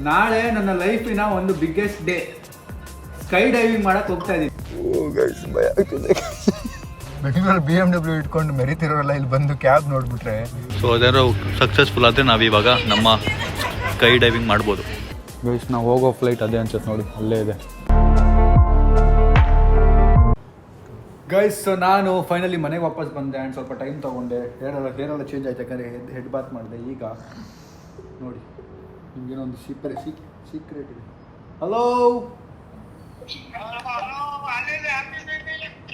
ನಾಳೆ ನನ್ನ ಲೈಫಿನ ಒಂದು ಬಿಗ್ಗೆಸ್ಟ್ ಡೇ. ಸ್ಕೈ ಡೈವಿಂಗ್ ಮಾಡಕ್ ಹೋಗ್ತಾ ಇದೀನಿ. ಭಯ ಆಗ್ತಿದೆ. ಬೆಂಗಳೂರಲ್ಲಿ BMW ಇಟ್ಕೊಂಡು ಮೆರಿತಿರೋರೆಲ್ಲ ಇಲ್ಲಿ ಬಂದು ಕ್ಯಾಬ್ ನೋಡ್ಬಿಟ್ರೆ ಸೊ ಅದೇನೋ ಸಕ್ಸಸ್ಫುಲ್ ಆದರೆ ನಾವಿವಾಗ ನಮ್ಮ ಸ್ಕೈ ಡೈವಿಂಗ್ ಮಾಡ್ಬೋದು. ಗೈಸ್ ನಾವು ಹೋಗೋ ಫ್ಲೈಟ್ ಅದೇ ಅನ್ಸುತ್ತೆ ನೋಡಿ, ಅಲ್ಲೇ ಇದೆ. ಗೈಸ್ ಸೊ ನಾನು ಫೈನಲಿ ಮನೆಗೆ ವಾಪಸ್ ಬಂದೆ ಆ್ಯಂಡ್ ಸ್ವಲ್ಪ ಟೈಮ್ ತೊಗೊಂಡೆ. ಹೇರೆಲ್ಲ ಚೇಂಜ್ ಆಯ್ತು ಯಾಕಂದರೆ ಹೆಡ್ ಬಾತ್ ಮಾಡಿದೆ. ಈಗ ನೋಡಿ ನಿಮಗೇನೋ ಒಂದು ಸೀಕ್ರೆಟ್ ಇದೆ. Hello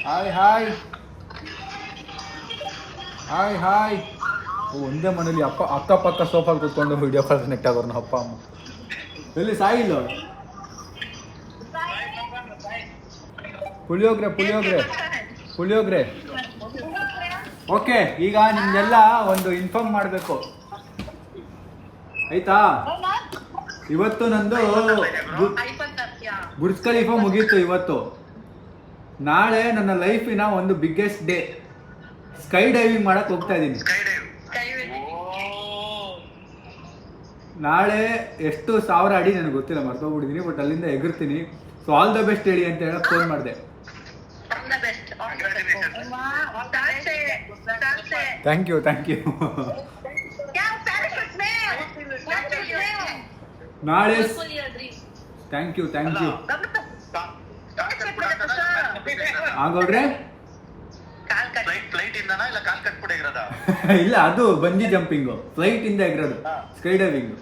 hi hi hi hi. ಒಂದೇ ಮನೇಲಿ ಅಕ್ಕಪಕ್ಕ ಸೋಫಾಲ್ ಕೂತ್ಕೊಂಡು ವಿಡಿಯೋ ಕಾಲ್ ಕನೆಕ್ಟ್ ಆಗೋರು ನಮ್ಮ ಅಪ್ಪ ಅಮ್ಮ. ಎಲ್ಲಿ ಸಾಯಿಲ್ಲ ಪುಳಿಯೋಗ್ರೆ. ಓಕೆ, ಈಗ ನಿಮ್ಗೆಲ್ಲ ಒಂದು ಇನ್ಫಾರ್ಮ್ ಮಾಡಬೇಕು ಆಯ್ತಾ. ಇವತ್ತು ನಂದು ಬುರ್ಜ್ ಖಲೀಫಾ ಮುಗೀತು ಇವತ್ತು. ನಾಳೆ ನನ್ನ ಲೈಫಿನ ಒಂದು ಬಿಗ್ಗೆಸ್ಟ್ ಡೇ. ಸ್ಕೈ ಡೈವಿಂಗ್ ಮಾಡಕ್ ಹೋಗ್ತಾ ಇದ್ದೀನಿ. ನಾಳೆ ಎಷ್ಟು 1000 ಅಡಿ ನನಗೆ ಗೊತ್ತಿಲ್ಲ, ಮರ್ತೋಗ್ಬಿಟ್ಟಿದ್ದೀನಿ. ಬಟ್ ಅಲ್ಲಿಂದ ಎಗರ್ತೀನಿ. ಸೊ ಆಲ್ ದ ಬೆಸ್ಟ್ ಹೇಳಿ ಅಂತ ಹೇಳಕ್ ಫೋನ್ ಮಾಡಿದೆ. ಥ್ಯಾಂಕ್ ಯು ನಾಳೆ ಥ್ಯಾಂಕ್ ಯು ಆಗೋಡ್ರೆ. ಇಲ್ಲ, ಅದು ಬಂಜಿ ಜಂಪಿಂಗು, ಫ್ಲೈಟ್ ಇಂದ ಎಗರೋದು, ಸ್ಕೈ ಡೈವಿಂಗ್.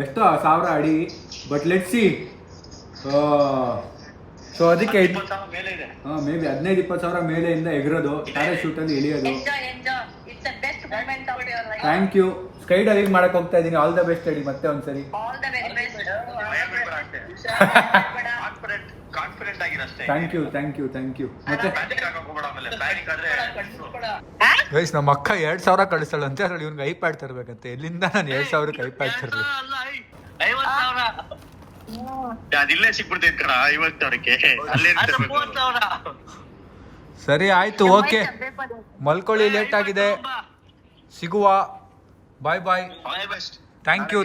ಎಷ್ಟೋ 1000 ಅಡಿ, ಬಟ್ ಲೆಟ್ಸ್ ಸಿ. ಸೊ ಅದಕ್ಕೆ ಮೇ ಬಿ 15-20 ಸಾವಿರ ಮೇಲೆಯಿಂದ ಎಗರೋದು, ಪ್ಯಾರಾಶೂಟಲ್ಲಿ ಇಳಿಯೋದು. Thank you. ಸ್ಕೈ ಡೈವಿಂಗ್ ಮಾಡಕ್ ಹೋಗ್ತಾ ಇದ್ದೀನಿ. ಆಲ್ ದ ಬೆಸ್ಟ್ ಹೇಳಿ ಮತ್ತೆ ಒಂದ್ಸರಿ. Thank you. ಮತ್ತೆ ಗೈಸ್ ನಮ್ಮ ಅಕ್ಕ 2000 ಕಳಿಸ್ತಾಳಂತೆ, ಅದ್ರಲ್ಲಿ ಇವ್ನಿಗೆ ಐಪ್ಯಾಡ್ ತರ್ಬೇಕಂತೆ. ಎಲ್ಲಿಂದ ನಾನು 2000ಕ್ಕೆ ಐಪ್ಯಾಡ್ ತರಲಿ? ಸರಿ ಆಯ್ತು, ಓಕೆ ಮಲ್ಕೊಳ್ಳಿ, ಲೇಟ್ ಆಗಿದೆ. ಸಿಗುವ. Bye. Thank you.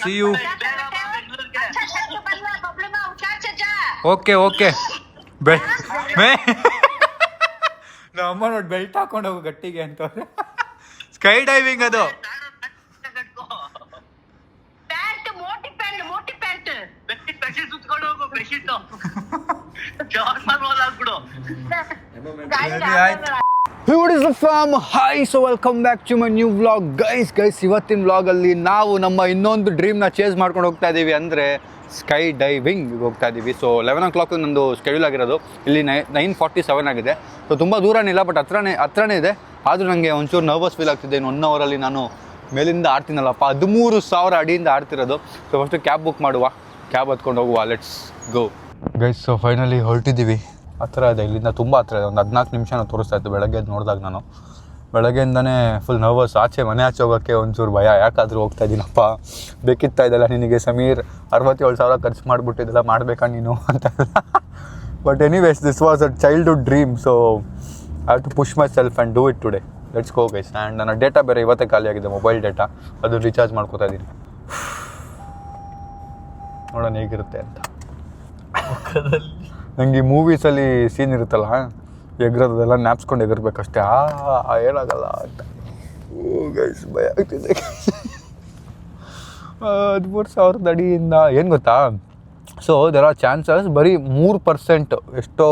See you. Okay ನಮ್ಮ ನೋಡಿ ಬೆಲ್ಟ್ ಹಾಕೊಂಡು ಹೋಗು ಗಟ್ಟಿಗೆ ಅಂತ. ಸ್ಕೈ ಡೈವಿಂಗ್ ಅದು. Hi, so welcome back to my new vlog. Guys ಇವತ್ತಿನ ವ್ಲಾಗಲ್ಲಿ ನಾವು ನಮ್ಮ ಇನ್ನೊಂದು ಡ್ರೀಮ್ನ ಚೇಸ್ ಮಾಡ್ಕೊಂಡು ಹೋಗ್ತಾ ಇದ್ದೀವಿ, ಅಂದರೆ ಸ್ಕೈ ಡೈವಿಂಗ್ ಹೋಗ್ತಾ ಇದ್ದೀವಿ. ಸೊ 11 o'clock ನಂದು ಸ್ಕೆಡ್ಯೂಲ್ ಆಗಿರೋದು. ಇಲ್ಲಿ 9:47 ಆಗಿದೆ. ಸೊ ತುಂಬ ದೂರನಿಲ್ಲ, ಬಟ್ ಹತ್ರನೇ ಇದೆ. ಆದರೂ ನನಗೆ ಒಂಚೂರು ನರ್ವಸ್ ಫೀಲ್ ಆಗ್ತಿದೆ. ಇನ್ನು 1 ಅವರಲ್ಲಿ ನಾನು ಮೇಲಿಂದ ಆಡ್ತೀನಲ್ಲಪ್ಪ, 13,000 ಅಡಿಯಿಂದ ಆಡ್ತಿರೋದು. ಸೊ ಫಸ್ಟು ಕ್ಯಾಬ್ ಬುಕ್ ಮಾಡುವ, ಕ್ಯಾಬ್ ಹತ್ಕೊಂಡು ಹೋಗುವ. Let's go guys. So finally ಹೊರಟಿದ್ದೀವಿ. ಹತ್ರ ಇದೆ, ಇಲ್ಲಿಂದ ತುಂಬ ಹತ್ರ ಇದೆ. ಒಂದು 14 ನಿಮಿಷ ತೋರಿಸ್ತಾ ಇತ್ತು ಬೆಳಗ್ಗೆ ನೋಡಿದಾಗ. ನಾನು ಬೆಳಗ್ಗೆಯಿಂದನೇ ಫುಲ್ ನರ್ವಸ್. ಮನೆ ಆಚೆ ಹೋಗೋಕ್ಕೆ ಒಂಚೂರು ಭಯ. ಯಾಕಾದರೂ ಹೋಗ್ತಾ ಇದ್ದೀನಪ್ಪ, ಬೇಕಿತ್ತಾ ಇದೆಲ್ಲ ನಿನಗೆ ಸಮೀರ್, 67,000 ಖರ್ಚು ಮಾಡಿಬಿಟ್ಟಿದ್ದೆಲ್ಲ ಮಾಡಬೇಕಾ ನೀನು ಅಂತ. But anyways, this was a childhood dream. So I have to push myself and do it today. Let's go guys. And ನನ್ನ ಡೇಟಾ ಬೇರೆ ಇವತ್ತೇ ಖಾಲಿ ಆಗಿದೆ, ಮೊಬೈಲ್ ಡೇಟಾ. ಅದು ರೀಚಾರ್ಜ್ ಮಾಡ್ಕೋತಾ ಇದ್ದೀನಿ. ನೋಡೋಣ ಹೇಗಿರುತ್ತೆ ಅಂತ. ನನಗೆ ಈ ಮೂವೀಸಲ್ಲಿ ಸೀನ್ ಇರುತ್ತಲ್ಲ, ಎಗರೋದೆಲ್ಲ ನ್ಯಾಪ್ಸ್ಕೊಂಡು ಎಗರ್ಬೇಕಷ್ಟೇ. ಹೇಳಾಗಲ್ಲ ಅಂತ. ಗೈಸ್ ಭಯ ಆಗ್ತಿದೆ. 13,000 ಅಡಿಯಿಂದ ಏನು ಗೊತ್ತಾ, ಸೊ ದೆರ್ ಆರ್ ಚಾನ್ಸಸ್ ಬರೀ 3%, ಎಷ್ಟೋ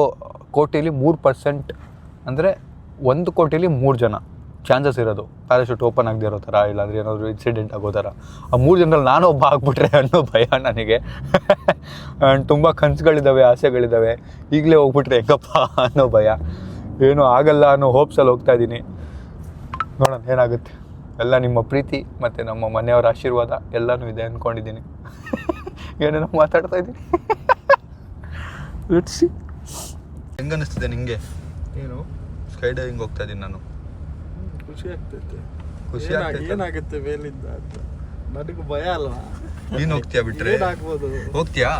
ಕೋಟಿಲಿ 3%, ಅಂದರೆ 1 ಕೋಟಿಲಿ 3 ಜನ ಚಾನ್ಸಸ್ ಇರೋದು ಪ್ಯಾರಾಶೂಟ್ ಓಪನ್ ಆಗದೆ ಇರೋ ಥರ, ಇಲ್ಲಾಂದರೆ ಏನಾದರೂ ಇನ್ಸಿಡೆಂಟ್ ಆಗೋ ಥರ. ಆ 3 ಜನರಲ್ಲಿ ನಾನು ಒಬ್ಬ ಆಗ್ಬಿಟ್ರೆ ಅನ್ನೋ ಭಯ ನನಗೆ. ಆ್ಯಂಡ್ ತುಂಬ ಕನಸುಗಳಿದ್ದಾವೆ, ಆಸೆಗಳಿದ್ದಾವೆ. ಈಗಲೇ ಹೋಗ್ಬಿಟ್ರೆ ಹೆಂಗಪ್ಪ ಅನ್ನೋ ಭಯ. ಏನೂ ಆಗಲ್ಲ ಅನ್ನೋ ಹೋಪ್ಸಲ್ಲಿ ಹೋಗ್ತಾ ಇದ್ದೀನಿ. ನೋಡೋಣ ಏನಾಗುತ್ತೆ. ಎಲ್ಲ ನಿಮ್ಮ ಪ್ರೀತಿ ಮತ್ತು ನಮ್ಮ ಮನೆಯವರ ಆಶೀರ್ವಾದ ಎಲ್ಲನೂ ಇದೆ ಅಂದ್ಕೊಂಡಿದ್ದೀನಿ. ಏನೇನೋ ಮಾತಾಡ್ತಾ ಇದ್ದೀನಿ. ಹೆಂಗೆ ಅನ್ನಿಸ್ತಿದೆ ನಿಮಗೆ? ಏನು ಸ್ಕೈ ಡೈವಿಂಗ್ ಹೋಗ್ತಾ ಇದ್ದೀನಿ ನಾನು. ಖುಷಿ ಆಗ್ತೈತೆ. ಏನಾಗುತ್ತೆ ಮೇಲಿಂದ ಅಂತ ನನಗೂ ಭಯ ಅಲ್ವಾ. ನೀನು ಹೋಗ್ತೀಯಾ? ಬಿಟ್ರೆ ಹೋಗ್ತೀಯಾ?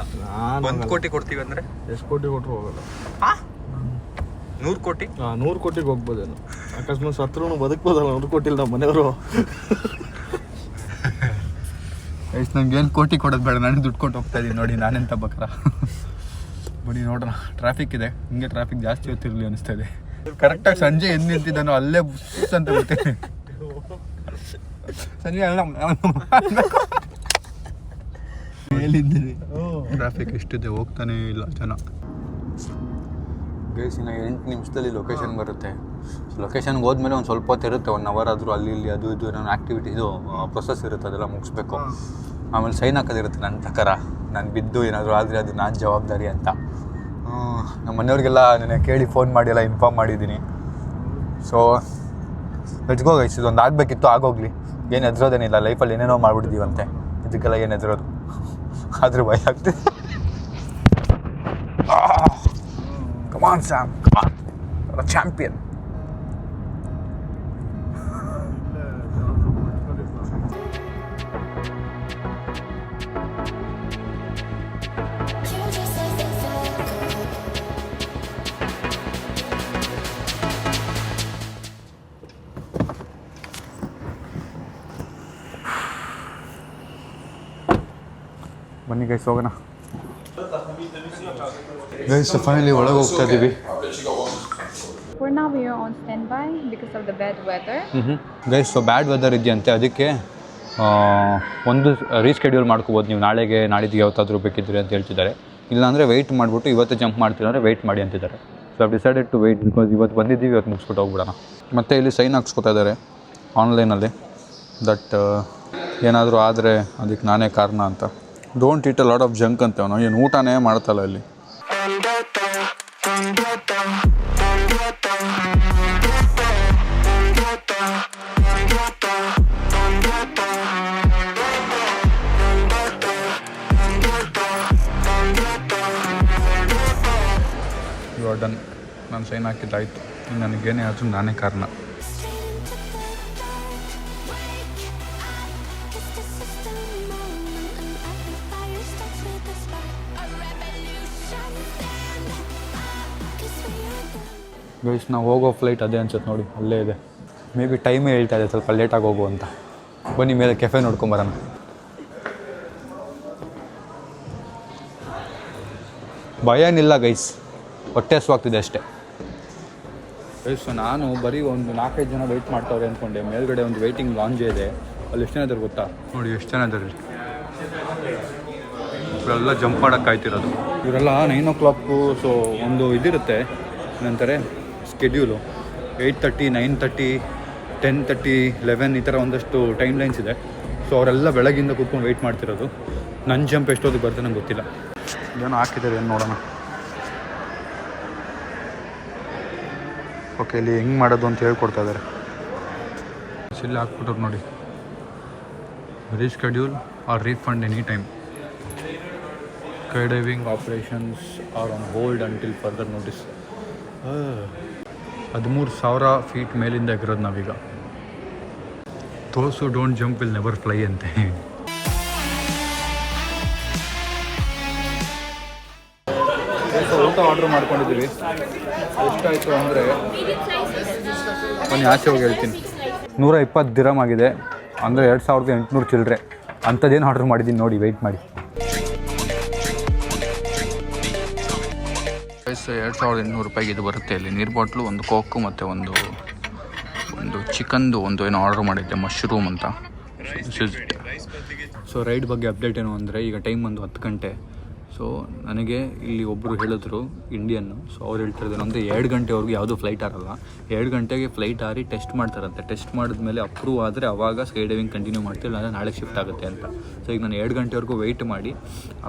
1 ಕೋಟಿ ಕೊಡ್ತೀವಿ ಅಂದರೆ? ಎಷ್ಟು ಕೋಟಿ ಕೊಟ್ಟರು ಹೋಗಲ್ಲ. 100 ಕೋಟಿ 100 ಕೋಟಿಗೆ ಹೋಗ್ಬೋದೇನು, ಅಕಸ್ಮಾತ್ ಸತ್ರೂ ಬದುಕ್ಬೋದಲ್ಲ 100 ಕೋಟಿ ನಮ್ಮ ಮನೆಯವರು. ಎಷ್ಟು ನಂಗೇನು ಕೋಟಿ ಕೊಡೋದು ಬೇಡ, ನಾನು ದುಡ್ಡು ಕೊಟ್ಟು ಹೋಗ್ತಾ ಇದ್ದೀನಿ ನೋಡಿ, ನಾನೆಂತ ಬಕ್ರ. ಬನ್ನಿ ನೋಡೋಣ, ಟ್ರಾಫಿಕ್ ಇದೆ, ಹಿಂಗೆ ಟ್ರಾಫಿಕ್ ಜಾಸ್ತಿ ಹೊತ್ತಿರಲಿ ಅನಿಸ್ತಾ ಇದೆ. ಕರೆಕ್ಟಾಗಿ ಸಂಜೆ ಎದ್ದು ನಿಂತಿದ್ದಾನು ಅಲ್ಲೇ ಬುಸ್ ಅಂತ ಬರ್ತೀನಿ. ಸಂಜೆ ಮೇಲಿದ್ದೀನಿ, ಟ್ರಾಫಿಕ್ ಎಷ್ಟಿದೆ, ಹೋಗ್ತಾನೆ ಇಲ್ಲ ಜನ. ಗೈಸ್ ಇನ್ನು 8 ನಿಮಿಷದಲ್ಲಿ ಲೊಕೇಶನ್ ಬರುತ್ತೆ. ಲೊಕೇಶನ್ಗೆ ಹೋದ್ಮೇಲೆ ಒಂದು ಸ್ವಲ್ಪ ಹೊತ್ತು ಇರುತ್ತೆ, 1 ಅವರ್ ಆದರೂ ಅಲ್ಲಿ ಇಲ್ಲಿ ಅದು ಇದು ನನ್ನ ಆ್ಯಕ್ಟಿವಿಟೀಸು ಪ್ರೊಸೆಸ್ ಇರುತ್ತೆ, ಅದೆಲ್ಲ ಮುಗಿಸ್ಬೇಕು. ಆಮೇಲೆ ಸೈನ್ ಹಾಕೋದಿರುತ್ತೆ ನನ್ನ ಪ್ರಕಾರ. ನಾನು ಬಿದ್ದು ಏನಾದರೂ ಆದರೆ ಅದು ನಾನು ಜವಾಬ್ದಾರಿ ಅಂತ. ನಮ್ಮ ಮನೆಯವ್ರಿಗೆಲ್ಲ ನನಗೆ ಕೇಳಿ ಫೋನ್ ಮಾಡಿ ಎಲ್ಲ ಇನ್ಫಾರ್ಮ್ ಮಾಡಿದ್ದೀನಿ. ಸೊ ಲೆಟ್ಸ್ ಗೋ ಗೈಸ್, ಇದೊಂದು ಆಗಬೇಕಿತ್ತು, ಆಗೋಗ್ಲಿ. ಏನು ಹೆದರೋದೇನಿಲ್ಲ, ಲೈಫಲ್ಲಿ ಏನೇನೋ ಮಾಡ್ಬಿಟ್ಟಿದ್ದೀವಂತೆ, ಇದಕ್ಕೆಲ್ಲ ಏನು ಹೆದರೋದು, ಆದರೂ ಭಯ ಆಗ್ತಿದೆ. Come on, Sam. Come on. You're a champion. ಬನ್ನಿ ಗೈಸ್ ಹೋಗೋಣ. ಗೈಸ್ ಫೈನಲಿ ಒಳಗೆ ಹೋಗ್ತಾ ಇದ್ದೀವಿ. For now we are on standby because of the bad weather. Guys bad weather ಇದೆಯಂತೆ, ಅದಕ್ಕೆ ಒಂದು ರೀಸ್ಕೆಡ್ಯೂಲ್ ಮಾಡ್ಕೋಬೋದು ನೀವು, ನಾಳೆಗೆ ನಾಡಿದ್ದು ಯಾವತ್ತಾದರೂ ಬೇಕಿದ್ರೆ ಅಂತ ಹೇಳ್ತಿದ್ದಾರೆ. ಇಲ್ಲಾಂದರೆ ವೆಯ್ಟ್ ಮಾಡಿಬಿಟ್ಟು ಇವತ್ತು ಜಂಪ್ ಮಾಡ್ತಿದ್ದಾರೆ, ವೆಯ್ಟ್ ಮಾಡಿ ಅಂತಿದ್ದಾರೆ. So I decided to wait, because ಇವತ್ತು ಬಂದಿದ್ದೀವಿ, ಇವತ್ತು ಮುಗಿಸ್ಬಿಟ್ಟು ಹೋಗ್ಬಿಡೋಣ. ಮತ್ತು ಇಲ್ಲಿ ಸೈನ್ ಹಾಕ್ಸ್ಕೊತಾ ಇದ್ದಾರೆ ಆನ್ಲೈನಲ್ಲಿ, ದಟ್ ಏನಾದರೂ ಆದರೆ ಅದಕ್ಕೆ ನಾನೇ ಕಾರಣ ಅಂತ. Don't heat a lot of junk ಅಂತ ಅವನು, ಏನು ಊಟನೇ ಮಾಡ್ತಲ್ಲ ಇಲ್ಲಿ. ಇವಾಗ ಡನ್, ನಾನು ಸೈನ್ ಹಾಕಿದ್ದಾಯಿತು. ಇನ್ನು ನನಗೇನೇ ಆದರೂ ನಾನೇ ಕಾರಣ. ಗೈಸ್ ನಾವು ಹೋಗೋ ಫ್ಲೈಟ್ ಅದೇ ಅನ್ಸುತ್ತೆ ನೋಡಿ, ಅಲ್ಲೇ ಇದೆ. ಮೇ ಬಿ ಟೈಮೇ ಹೇಳ್ತಾ ಇದೆ ಸ್ವಲ್ಪ ಲೇಟಾಗಿ ಹೋಗು ಅಂತ. ಬನ್ನಿ ಮೇಲೆ ಕೆಫೆ ನೋಡ್ಕೊಂಬರೋಣ. ಭಯ ಏನಿಲ್ಲ ಗೈಸ್, ಹೊಟ್ಟೆ ಹಸುವಾಗ್ತಿದೆ ಅಷ್ಟೇ. ಗೈಸ್ ನಾನು ಬರೀ ಒಂದು 4-5 ಜನ ವೆಯ್ಟ್ ಮಾಡ್ತಾವ್ರೆ ಅಂದ್ಕೊಂಡೆ. ಮೇಲ್ಗಡೆ ಒಂದು ವೆಯ್ಟಿಂಗ್ ಲಾಂಜ್ ಇದೆ, ಅಲ್ಲಿ ಎಷ್ಟು ಜನ ಇದ್ದಾರೆ ಗೊತ್ತಾ? ನೋಡಿ ಎಷ್ಟು ಜನ ಇದ್ದಾರೆ. ಇವರೆಲ್ಲ ಜಂಪ್ ಮಾಡೋಕ್ಕೆ ಕಾಯ್ತಿರೋದು. ಇವರೆಲ್ಲ 9 o'clock. ಸೊ ಒಂದು ಇದಿರುತ್ತೆ ಏನಂತಾರೆ ಸ್ಕೆಡ್ಯೂಲು, 8:30, 9:30, 10:30, 11 ಈ ಥರ ಒಂದಷ್ಟು ಟೈಮ್ ಲೈನ್ಸ್ ಇದೆ. ಸೊ ಅವರೆಲ್ಲ ಬೆಳಗಿಂದ ಕೂತ್ಕೊಂಡು ವೆಯ್ಟ್ ಮಾಡ್ತಿರೋದು. ನನ್ನ ಜಂಪ್ ಎಷ್ಟೊತ್ತಿಗೆ ಬರುತ್ತೆ ನಂಗೆ ಗೊತ್ತಿಲ್ಲ. ಏನೋ ಹಾಕಿದ್ದಾರೆ, ಏನು ನೋಡೋಣ. ಓಕೆ, ಇಲ್ಲಿ ಹೆಂಗೆ ಮಾಡೋದು ಅಂತ ಹೇಳ್ಕೊಡ್ತಾ ಇದ್ದಾರೆ. ಇಲ್ಲಿ ಹಾಕ್ಬಿಟ್ಟವ್ರು ನೋಡಿ, reschedule or refund any time. Sky diving operations are on hold until further notice. 13,000 feet ಮೇಲಿಂದ ಎಗಿರೋದು ನಾವೀಗ. Those don't jump will never fly ಅಂತೆ. ಊಟ ಆರ್ಡ್ರ್ ಮಾಡ್ಕೊಂಡಿದ್ದೀವಿ. ಎಷ್ಟಾಯಿತು ಅಂದರೆ ನಾನು ಆಚೆ ಹೋಗಿ ಹೇಳ್ತೀನಿ, 120 ದಿರಮ್ ಆಗಿದೆ, ಅಂದರೆ 2,800 ಚಿಲ್ಲರೆ. ಅಂಥದ್ದೇನು ಆರ್ಡ್ರ್ ಮಾಡಿದ್ದೀನಿ ನೋಡಿ, ವೆಯ್ಟ್ ಮಾಡಿ. 2,800 ರೂಪಾಯಿಗೆ ಇದು ಬರುತ್ತೆ. ಇಲ್ಲಿ ನೀರು ಬಾಟ್ಲು, ಒಂದು ಕೋಕು ಮತ್ತು ಒಂದು ಚಿಕನ್ದು ಒಂದು ಏನೋ ಆರ್ಡ್ರ್ ಮಾಡಿದ್ದೆ, ಮಶ್ರೂಮ್ ಅಂತ. ಸೊ ರೈಡ್ ಬಗ್ಗೆ ಅಪ್ಡೇಟ್ ಏನು ಅಂದರೆ, ಈಗ ಟೈಮ್ ಒಂದು 10 ಗಂಟೆ. ಸೊ ನನಗೆ ಇಲ್ಲಿ ಒಬ್ಬರು ಹೇಳಿದ್ರು ಇಂಡಿಯನ್ನು. ಸೊ ಅವ್ರು ಹೇಳ್ತಿರೋದು ಅಂದರೆ 2 ಗಂಟೆವರೆಗೂ ಯಾವುದೂ ಫ್ಲೈಟ್ ಆರಲ್ಲ. 2 ಗಂಟೆಗೆ ಫ್ಲೈಟ್ ಆರಿ ಟೆಸ್ಟ್ ಮಾಡ್ತಾರಂತೆ. ಟೆಸ್ಟ್ ಮಾಡಿದ್ಮೇಲೆ ಅಪ್ರೂವ್ ಆದರೆ ಆವಾಗ ಸ್ಕೈ ಡೈವಿಂಗ್ ಕಂಟಿನ್ಯೂ ಮಾಡ್ತೀವಿ, ಇಲ್ಲ ನಾಳೆ ಶಿಫ್ಟ್ ಆಗುತ್ತೆ ಅಂತ. ಸೊ ಈಗ ನಾನು 2 ಗಂಟೆವರೆಗೂ ವೆಯ್ಟ್ ಮಾಡಿ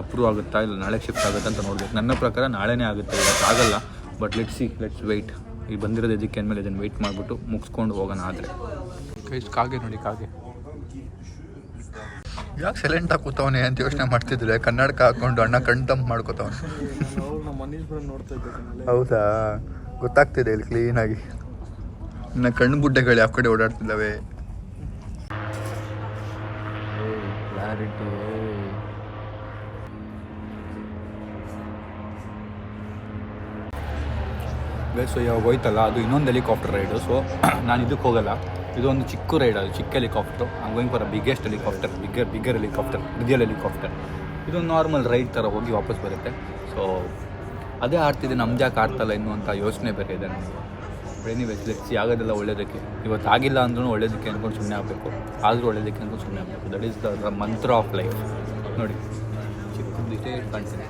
ಅಪ್ರೂವ್ ಆಗುತ್ತಾ ಇಲ್ಲ ನಾಳೆ ಶಿಫ್ಟ್ ಆಗುತ್ತೆ ಅಂತ ನೋಡಬೇಕು. ನನ್ನ ಪ್ರಕಾರ ನಾಳೆನೇ ಆಗುತ್ತೆ, ಇವತ್ತು ಆಗಲ್ಲ. But let's wait. ಈಗ ಬಂದಿರೋದು ಇದಕ್ಕೆ ಅಂದಮೇಲೆ ಇದನ್ನು ವೆಯ್ಟ್ ಮಾಡಿಬಿಟ್ಟು ಮುಗಿಸ್ಕೊಂಡು ಹೋಗೋಣ. ಆದರೆ ಕಾಗೆ ನೋಡಿ, ಕಾಗೆ ಯಾಕೆ ಸೈಲೆಂಟಾಗಿ ಕೂತವನೇ ಅಂತ ಯೋಚನೆ ಮಾಡ್ತಿದ್ರೆ, ಕನ್ನಡಕ ಹಾಕ್ಕೊಂಡು ಅಣ್ಣ ಕಣ್ಣು ತಂಪು ಮಾಡ್ಕೋತವನೆ. ಹೌದಾ, ಗೊತ್ತಾಗ್ತಿದೆ ಇಲ್ಲಿ ಕ್ಲೀನಾಗಿ. ಇನ್ನು ಕಣ್ಣು ಗುಡ್ಡೆಗಳು ಯಾವ ಕಡೆ ಓಡಾಡ್ತಿದ್ದಾವೆ. ಸೊ ಇವಾಗ ಹೋಯ್ತಲ್ಲ ಅದು ಇನ್ನೊಂದು ಹೆಲಿಕಾಪ್ಟರ್ ರೈಡು. ಸೊ ನಾನು ಇದಕ್ಕೆ ಹೋಗಲ್ಲ, ಇದೊಂದು ಚಿಕ್ಕ ರೈಡ್, ಅದು ಚಿಕ್ಕ helicopter. I going for a biggest helicopter, bigger helicopter, real helicopter. ಇದೊಂದು ನಾರ್ಮಲ್ ರೈಡ್ ಥರ ಹೋಗಿ ವಾಪಸ್ ಬರುತ್ತೆ. ಸೊ ಅದೇ ಆಡ್ತಿದೆ, ನಮ್ದು ಯಾಕೆ ಆಡ್ತಲ್ಲ ಇನ್ನೂ ಅಂತ ಯೋಚನೆ ಬೇರೆ ಇದೆ ನನಗೆ. ಎನಿವೇಸ್ ಲೆಟ್ಸ್ ಆಗೋದೆಲ್ಲ ಒಳ್ಳೇದಕ್ಕೆ. ಇವತ್ತು ಆಗಿಲ್ಲ ಅಂದ್ರೂ ಒಳ್ಳೇದಕ್ಕೆ ಅಂದ್ಕೊಂಡು ಸುಮ್ಮನೆ ಆಗಬೇಕು, ಆದರೂ ಒಳ್ಳೇದಕ್ಕೆ ಅಂದ್ಕೊಂಡು ಸುಮ್ಮನೆ ಆಗಬೇಕು. That is the mantra of life. ನೋಡಿ ಚಿಕ್ಕದಿಷ್ಟೇ ಕಾಣ್ತೀನಿ.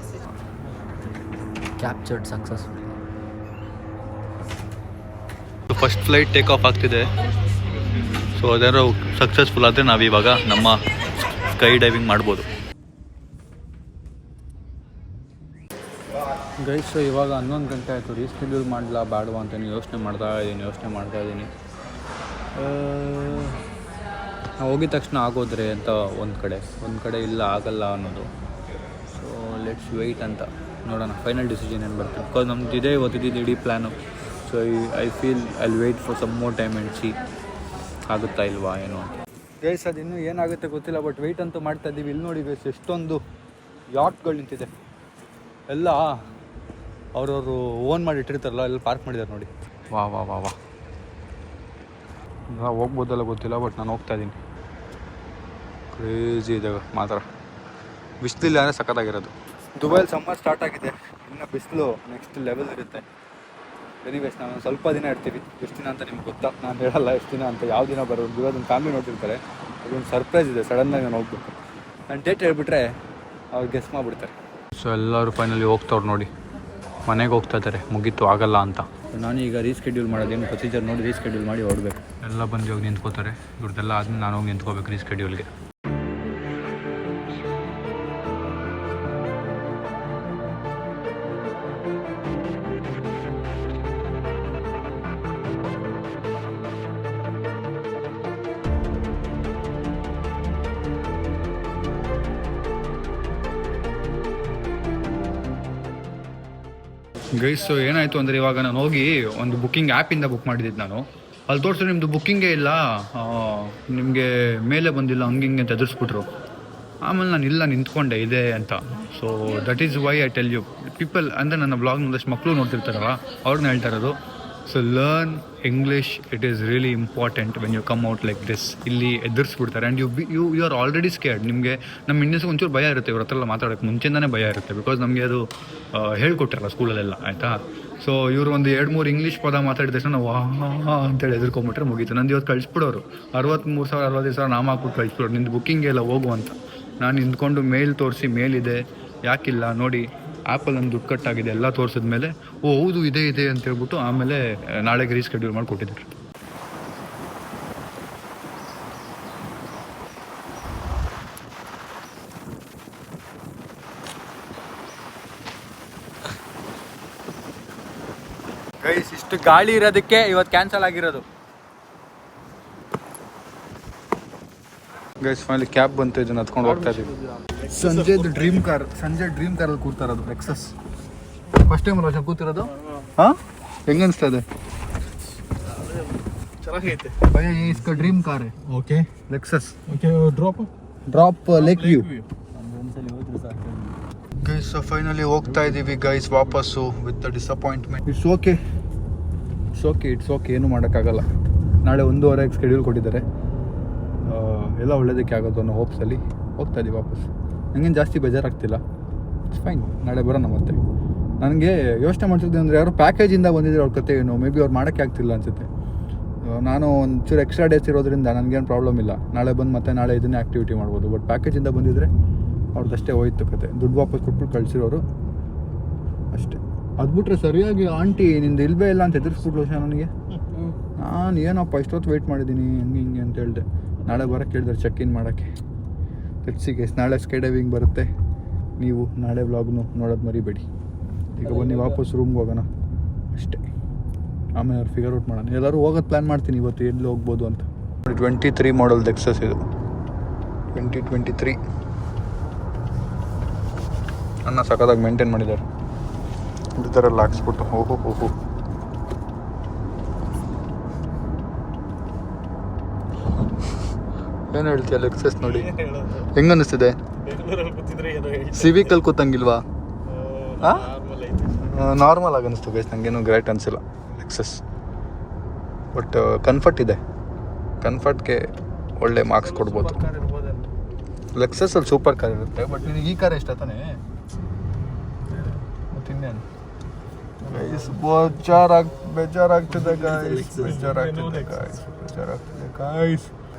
Captured successful. First flight take off ಆಗ್ತಿದೆ. ಸೊ ಅದೇನೋ ಸಕ್ಸಸ್ಫುಲ್ ಆದರೆ ನಾವಿವಾಗ ನಮ್ಮ ಸ್ಕೈ ಡೈವಿಂಗ್ ಮಾಡ್ಬೋದು. ಗೈಸ್ ಇವಾಗ 11 ಗಂಟೆ ಆಯಿತು. ರೀಸ್ಕೆಡ್ಯೂಲ್ ಮಾಡಲಾ ಬೇಡವಾ ಅಂತ ಯೋಚನೆ ಮಾಡ್ತಾ ಇದ್ದೀನಿ. ನಾವು ಹೋಗಿದ ತಕ್ಷಣ ಆಗೋದ್ರೆ ಅಂತ ಒಂದು ಕಡೆ ಇಲ್ಲ ಆಗಲ್ಲ ಅನ್ನೋದು. ಸೊ ಲೆಟ್ಸ್ ವೆಯ್ಟ್ ಅಂತ ನೋಡೋಣ, ಫೈನಲ್ ಡಿಸಿಷನ್ ಏನು ಬರುತ್ತೆ. ಬಿಕಾಸ್ ನಮ್ದು ಇದೇ ಇವತ್ತಿದ್ದು ಇಡೀ plan. So I feel I wait for some more time and see ಆಗುತ್ತಾ ಇಲ್ವಾ ಏನೋ ಅಂತ. ಗೈಸ್ ಅದು ಇನ್ನೂ ಏನಾಗುತ್ತೆ ಗೊತ್ತಿಲ್ಲ, ಬಟ್ ವೆಯ್ಟ್ ಅಂತೂ ಮಾಡ್ತಾ ಇದ್ದೀವಿ. ಇಲ್ಲಿ ನೋಡಿ ಗೈಸ್ ಎಷ್ಟೊಂದು ಯಾಟ್ಗಳು ನಿಂತಿದೆ. ಎಲ್ಲ ಅವ್ರವರು ಓನ್ ಮಾಡಿ ಇಟ್ಟಿರ್ತಾರಲ್ಲ, ಎಲ್ಲ ಪಾರ್ಕ್ ಮಾಡಿದ್ದಾರೆ ನೋಡಿ. ವಾ ಹೋಗ್ಬೋದಲ್ಲ ಗೊತ್ತಿಲ್ಲ, ಬಟ್ ನಾನು ಹೋಗ್ತಾ ಇದ್ದೀನಿ. ಕ್ರೇಜಿ ಇದೆ ಮಾತ್ರ. ಬಿಸಿಲಿಲ್ಲ ಅಂದರೆ ಸಖತ್ತಾಗಿರೋದು. ದುಬೈಲಿ ಸಮ್ಮರ್ ಸ್ಟಾರ್ಟ್ ಆಗಿದೆ, ಇನ್ನು ಬಿಸಿಲು ನೆಕ್ಸ್ಟ್ ಲೆವೆಲ್ ಇರುತ್ತೆ. ಎನಿವೇಸ್ ನಾನು ಸ್ವಲ್ಪ ದಿನ ಇರ್ತೀವಿ. ಎಷ್ಟು ದಿನ ಅಂತ ನಿಮ್ಗೆ ಗೊತ್ತಾ, ನಾನು ಹೇಳಲ್ಲ ಎಷ್ಟು ದಿನ ಅಂತ. ಯಾವ ದಿನ ಬರೋದು ಇವಾಗೊಂದು ಫ್ಯಾಮಿಲಿ ನೋಡ್ತಿರ್ತಾರೆ, ಅದೊಂದು ಸರ್ಪ್ರೈಸ್ ಇದೆ. ಸಡನ್ನಾಗಿ ನಾನು ಹೋಗ್ಬೇಕು, ನಾನು ಡೇಟ್ ಹೇಳ್ಬಿಟ್ರೆ ಅವ್ರು ಗೆಸ್ ಮಾಡಿಬಿಡ್ತಾರೆ. ಸೊ ಎಲ್ಲರೂ ಫೈನಲಿ ಹೋಗ್ತವ್ರು ನೋಡಿ, ಮನೆಗೆ ಹೋಗ್ತಾ ಇದ್ದಾರೆ, ಮುಗೀತು ಆಗಲ್ಲ ಅಂತ. ನಾನು ಈಗ ರೀಸ್ಕೆಡ್ಯೂಲ್ ಮಾಡೋದೇನು ಪ್ರೊಸೀಜರ್ ನೋಡಿ ರೀಸ್ಕೆಡ್ಯೂಲ್ ಮಾಡಿ ಹೊರಡ್ಬೇಕು. ಎಲ್ಲ ಬಂದು ಹೋಗಿ ನಿಂತ್ಕೋತಾರೆ, ಇವ್ರದ್ದೆಲ್ಲ ಆದ್ಮೇಲೆ ನಾನು ಹೋಗಿ ನಿಂತ್ಕೋಬೇಕು ರೀಸ್ಕೆಡ್ಯೂಲ್ಗೆ. ಗೈಸ್ ಏನಾಯಿತು ಅಂದರೆ ಇವಾಗ ನಾನು ಹೋಗಿ ಒಂದು ಬುಕ್ಕಿಂಗ್ ಆ್ಯಪಿಂದ ಬುಕ್ ಮಾಡಿದ್ದೆ ನಾನು. ಅಲ್ಲಿ ತೋರಿಸಿದ್ರೆ ನಿಮ್ಮದು ಬುಕ್ಕಿಂಗೇ ಇಲ್ಲ, ನಿಮಗೆ ಮೇಲೆ ಬಂದಿಲ್ಲ ಹಂಗೆ ಅಂತ ಎದುರಿಸ್ಬಿಟ್ರು. ಆಮೇಲೆ ನಾನು ಇಲ್ಲ ನಿಂತ್ಕೊಂಡೆ ಇದೆ ಅಂತ. So that is why I tell you people, ಅಂದರೆ ನನ್ನ ಬ್ಲಾಗ್ ಒಂದಷ್ಟು ಮಕ್ಕಳು ನೋಡ್ತಿರ್ತಾರಲ್ಲ ಅವ್ರನ್ನ ಹೇಳ್ತಾ ಇರೋದು. So learn English, it is really important when you come out like this. ಇಲ್ಲಿ ಎದುರಿಸ್ಬಿಡ್ತಾರೆ and you are already scared. ನಿಮಗೆ ನಮ್ಮ ಇಂಡಿಯನ್ಸ್ಗೆ ಒಂಚೂರು ಭಯ ಇರುತ್ತೆ, ಇವ್ರ ಹತ್ರ ಎಲ್ಲ ಮಾತಾಡೋಕ್ಕೆ ಮುಂಚೆಯಿಂದನೇ ಭಯ ಇರುತ್ತೆ. ಬಿಕಾಸ್ ನಮಗೆ ಅದು ಹೇಳ್ಕೊಟ್ಟಿರಲ್ಲ ಸ್ಕೂಲಲ್ಲೆಲ್ಲ, ಆಯಿತಾ. ಸೊ ಇವರು ಒಂದು 2-3 ಇಂಗ್ಲೀಷ್ ಪದ ಮಾತಾಡಿದ ತಕ್ಷಣ ನಾವು ವಾ ಅಂತೇಳಿ ಎದುರ್ಕೊಂಬಿಟ್ರೆ ಮುಗೀತು. ನಂದು ಇವತ್ತು ಕಳಿಸ್ಬಿಡೋರು 63,000 65,000 ನಾಮ ಹಾಕ್ಬಿಟ್ಟು ಕಳಿಸ್ಬಿಡೋರು, ನಿಂದು ಬುಕ್ಕಿಂಗ್ ಎಲ್ಲ ಹೋಗು ಅಂತ. ನಾನು ನಿಂತ್ಕೊಂಡು ಮೇಲ್ ತೋರಿಸಿ, ಮೇಲಿದೆ ಯಾಕಿಲ್ಲ ನೋಡಿ, ಆ್ಯಪಲ್ಲಿ ಒಂದು ದುಡ್ಡು ಕಟ್ಟಾಗಿದೆ ಎಲ್ಲ ತೋರಿಸಿದ ಮೇಲೆ ಓ ಹೌದು ಇದೆ ಅಂತ ಹೇಳ್ಬಿಟ್ಟು ಆಮೇಲೆ ನಾಳೆಗೆ ರೀಸ್ಕೆಡ್ಯೂಲ್ ಮಾಡಿ ಕೊಟ್ಟಿದ್ದಾರೆ. ಗೈಸ್ ಇಷ್ಟು ಗಾಳಿ ಇರೋದಕ್ಕೆ ಇವತ್ತು ಕ್ಯಾನ್ಸಲ್ ಆಗಿರೋದು. ಗೈಸ್ ಫೈನಲಿ ಕ್ಯಾಬ್ ಬಂತು, ಇದನ್ನ ಹತ್ಕೊಂಡು ಹೋಗ್ತಾ ಇದ್ದೀವಿ. ಸಂಜೆ ಡ್ರೀಮ್ ಕಾರಲ್ಲಿ ಕೂರ್ತಾ ಇರೋದು, ಲೆಕ್ಸಸ್. ಫಸ್ಟ್ ಟೈಮ್ ರೋಷನ್ ಕೂತಿರೋದು. ಹಾಂ ಹೆಂಗೆ ಅನಿಸ್ತಾ ಇದೆ? ಚೆನ್ನಾಗೈತೆ. ಭಯ ಇಸ್ಕ dream car okay Lexus. Okay drop lake view. Guys finally ಹೋಗ್ತಾ ಇದ್ದೀವಿ ಗೈಸ್ ವಾಪಸ್ಸು with the disappointment. It's okay ಏನು ಮಾಡೋಕ್ಕಾಗಲ್ಲ. ನಾಳೆ 1:30 ಸ್ಕೆಡ್ಯೂಲ್ ಕೊಟ್ಟಿದ್ದಾರೆ. ಎಲ್ಲ ಒಳ್ಳೇದಕ್ಕೆ ಆಗೋದು ಅನ್ನೋ ಹೋಪ್ಸಲ್ಲಿ ಹೋಗ್ತಾ ಇದ್ದೀವಿ ವಾಪಸ್. ನನಗೇನು ಜಾಸ್ತಿ ಬೇಜಾರಾಗ್ತಿಲ್ಲ, ಇಟ್ಸ್ ಫೈನ್. ನಾಳೆ ಬರೋಣ ಮತ್ತೆ. ನನಗೆ ಯೋಚನೆ ಮಾಡ್ತಿದ್ದೆ ಅಂದರೆ ಯಾರು ಪ್ಯಾಕೇಜಿಂದ ಬಂದಿದ್ರೆ ಅವ್ರ ಕತೆ ಏನು, ಮೇ ಬಿ ಅವ್ರು ಮಾಡೋಕ್ಕೆ ಆಗ್ತಿಲ್ಲ ಅನಿಸುತ್ತೆ. ನಾನು ಒಂಚೂರು ಎಕ್ಸ್ಟ್ರಾ ಡೇಸ್ ಇರೋದ್ರಿಂದ ನನಗೇನು ಪ್ರಾಬ್ಲಮ್ ಇಲ್ಲ, ನಾಳೆ ಬಂದು ಮತ್ತೆ ನಾಳೆ ಇದನ್ನೇ ಆ್ಯಕ್ಟಿವಿಟಿ ಮಾಡ್ಬೋದು. ಬಟ್ ಪ್ಯಾಕೇಜಿಂದ ಬಂದಿದ್ದರೆ ಅವ್ರದ್ದಷ್ಟೇ ಹೋಯ್ತು ಕತೆ, ದುಡ್ಡು ವಾಪಸ್ ಕೊಟ್ಬಿಟ್ಟು ಕಳಿಸಿರೋರು ಅಷ್ಟೇ. ಅದು ಬಿಟ್ರೆ ಸರಿಯಾಗಿ ಆಂಟಿ ನಿಂದು ಇಲ್ಲವೇ ಇಲ್ಲ ಅಂತ ಎದುರಿಸ್ಬಿಟ್ಲು ನನಗೆ. ನಾನು ಏನಪ್ಪ ಇಷ್ಟೊತ್ತು ವೆಯ್ಟ್ ಮಾಡಿದ್ದೀನಿ ಹಿಂಗೆ ಅಂತ ಹೇಳಿದೆ. ನಾಳೆ ಬರೋಕ್ಕೆ ಹೇಳಿದ್ರೆ ಚೆಕ್ ಇನ್ ಮಾಡೋಕ್ಕೆ. ಲೆಟ್ಸಿಗೆ ನಾಳೆ ಸ್ಕೈ ಡೈವಿಂಗ್ ಬರುತ್ತೆ. ನೀವು ನಾಳೆ ವ್ಲಾಗ್ನು ನೋಡೋದು ಮರಿಬೇಡಿ. ಈಗ ಬನ್ನಿ ವಾಪಸ್ ರೂಮ್ಗೆ ಹೋಗೋಣ ಅಷ್ಟೇ. ಆಮೇಲೆ ಅವ್ರು ಫಿಗರ್ ಔಟ್ ಮಾಡೋಣ. ಎಲ್ಲರೂ ಹೋಗೋದು ಪ್ಲ್ಯಾನ್ ಮಾಡ್ತೀನಿ ಇವತ್ತು ಎಲ್ಲಿ ಹೋಗ್ಬೋದು ಅಂತ. 23 ಮಾಡಲ್ ಲೆಕ್ಸಸ್ ಇದು, 2023. ಅನ್ನ ಸಖತ್ತಾಗಿ ಮೇಂಟೈನ್ ಮಾಡಿದ್ದಾರೆ. ಈ ಥರ ಎಲ್ಲ ಹಾಕ್ಸ್ಬಿಟ್ಟು ಓಹೋ ಏನು ಹೇಳ್ತೀಯ ಲೆಕ್ಸಸ್ ನೋಡಿ ಹೆಂಗೆ ಅನ್ನಿಸ್ತಿದೆ? ಸಿವಿಕಲ್ಲಿ ಕೂತಂಗಿಲ್ವಾ? ನಾರ್ಮಲ್ ಆಗಿ ಅನಿಸ್ತು ಗೈಸ್, ನನಗೇನು ಗ್ರೇಟ್ ಅನಿಸಿಲ್ಲ ಲೆಕ್ಸಸ್. ಬಟ್ ಕಂಫರ್ಟ್ ಇದೆ, ಕಂಫರ್ಟ್ಗೆ ಒಳ್ಳೆ ಮಾರ್ಕ್ಸ್ ಕೊಡ್ಬೋದು. ಲೆಕ್ಸಸಲ್ಲಿ ಸೂಪರ್ ಕಾರ್ ಇರುತ್ತೆ, ಬಟ್ ನಿನಗೆ ಈ ಕಾರ್ ಇಷ್ಟ ತಾನೇ? ಮತ್ತು ಇನ್ನೇನು ಗೈಸ್, ಬೇಜಾರಾಗ್ತಿದೆ ಗೈಸ್.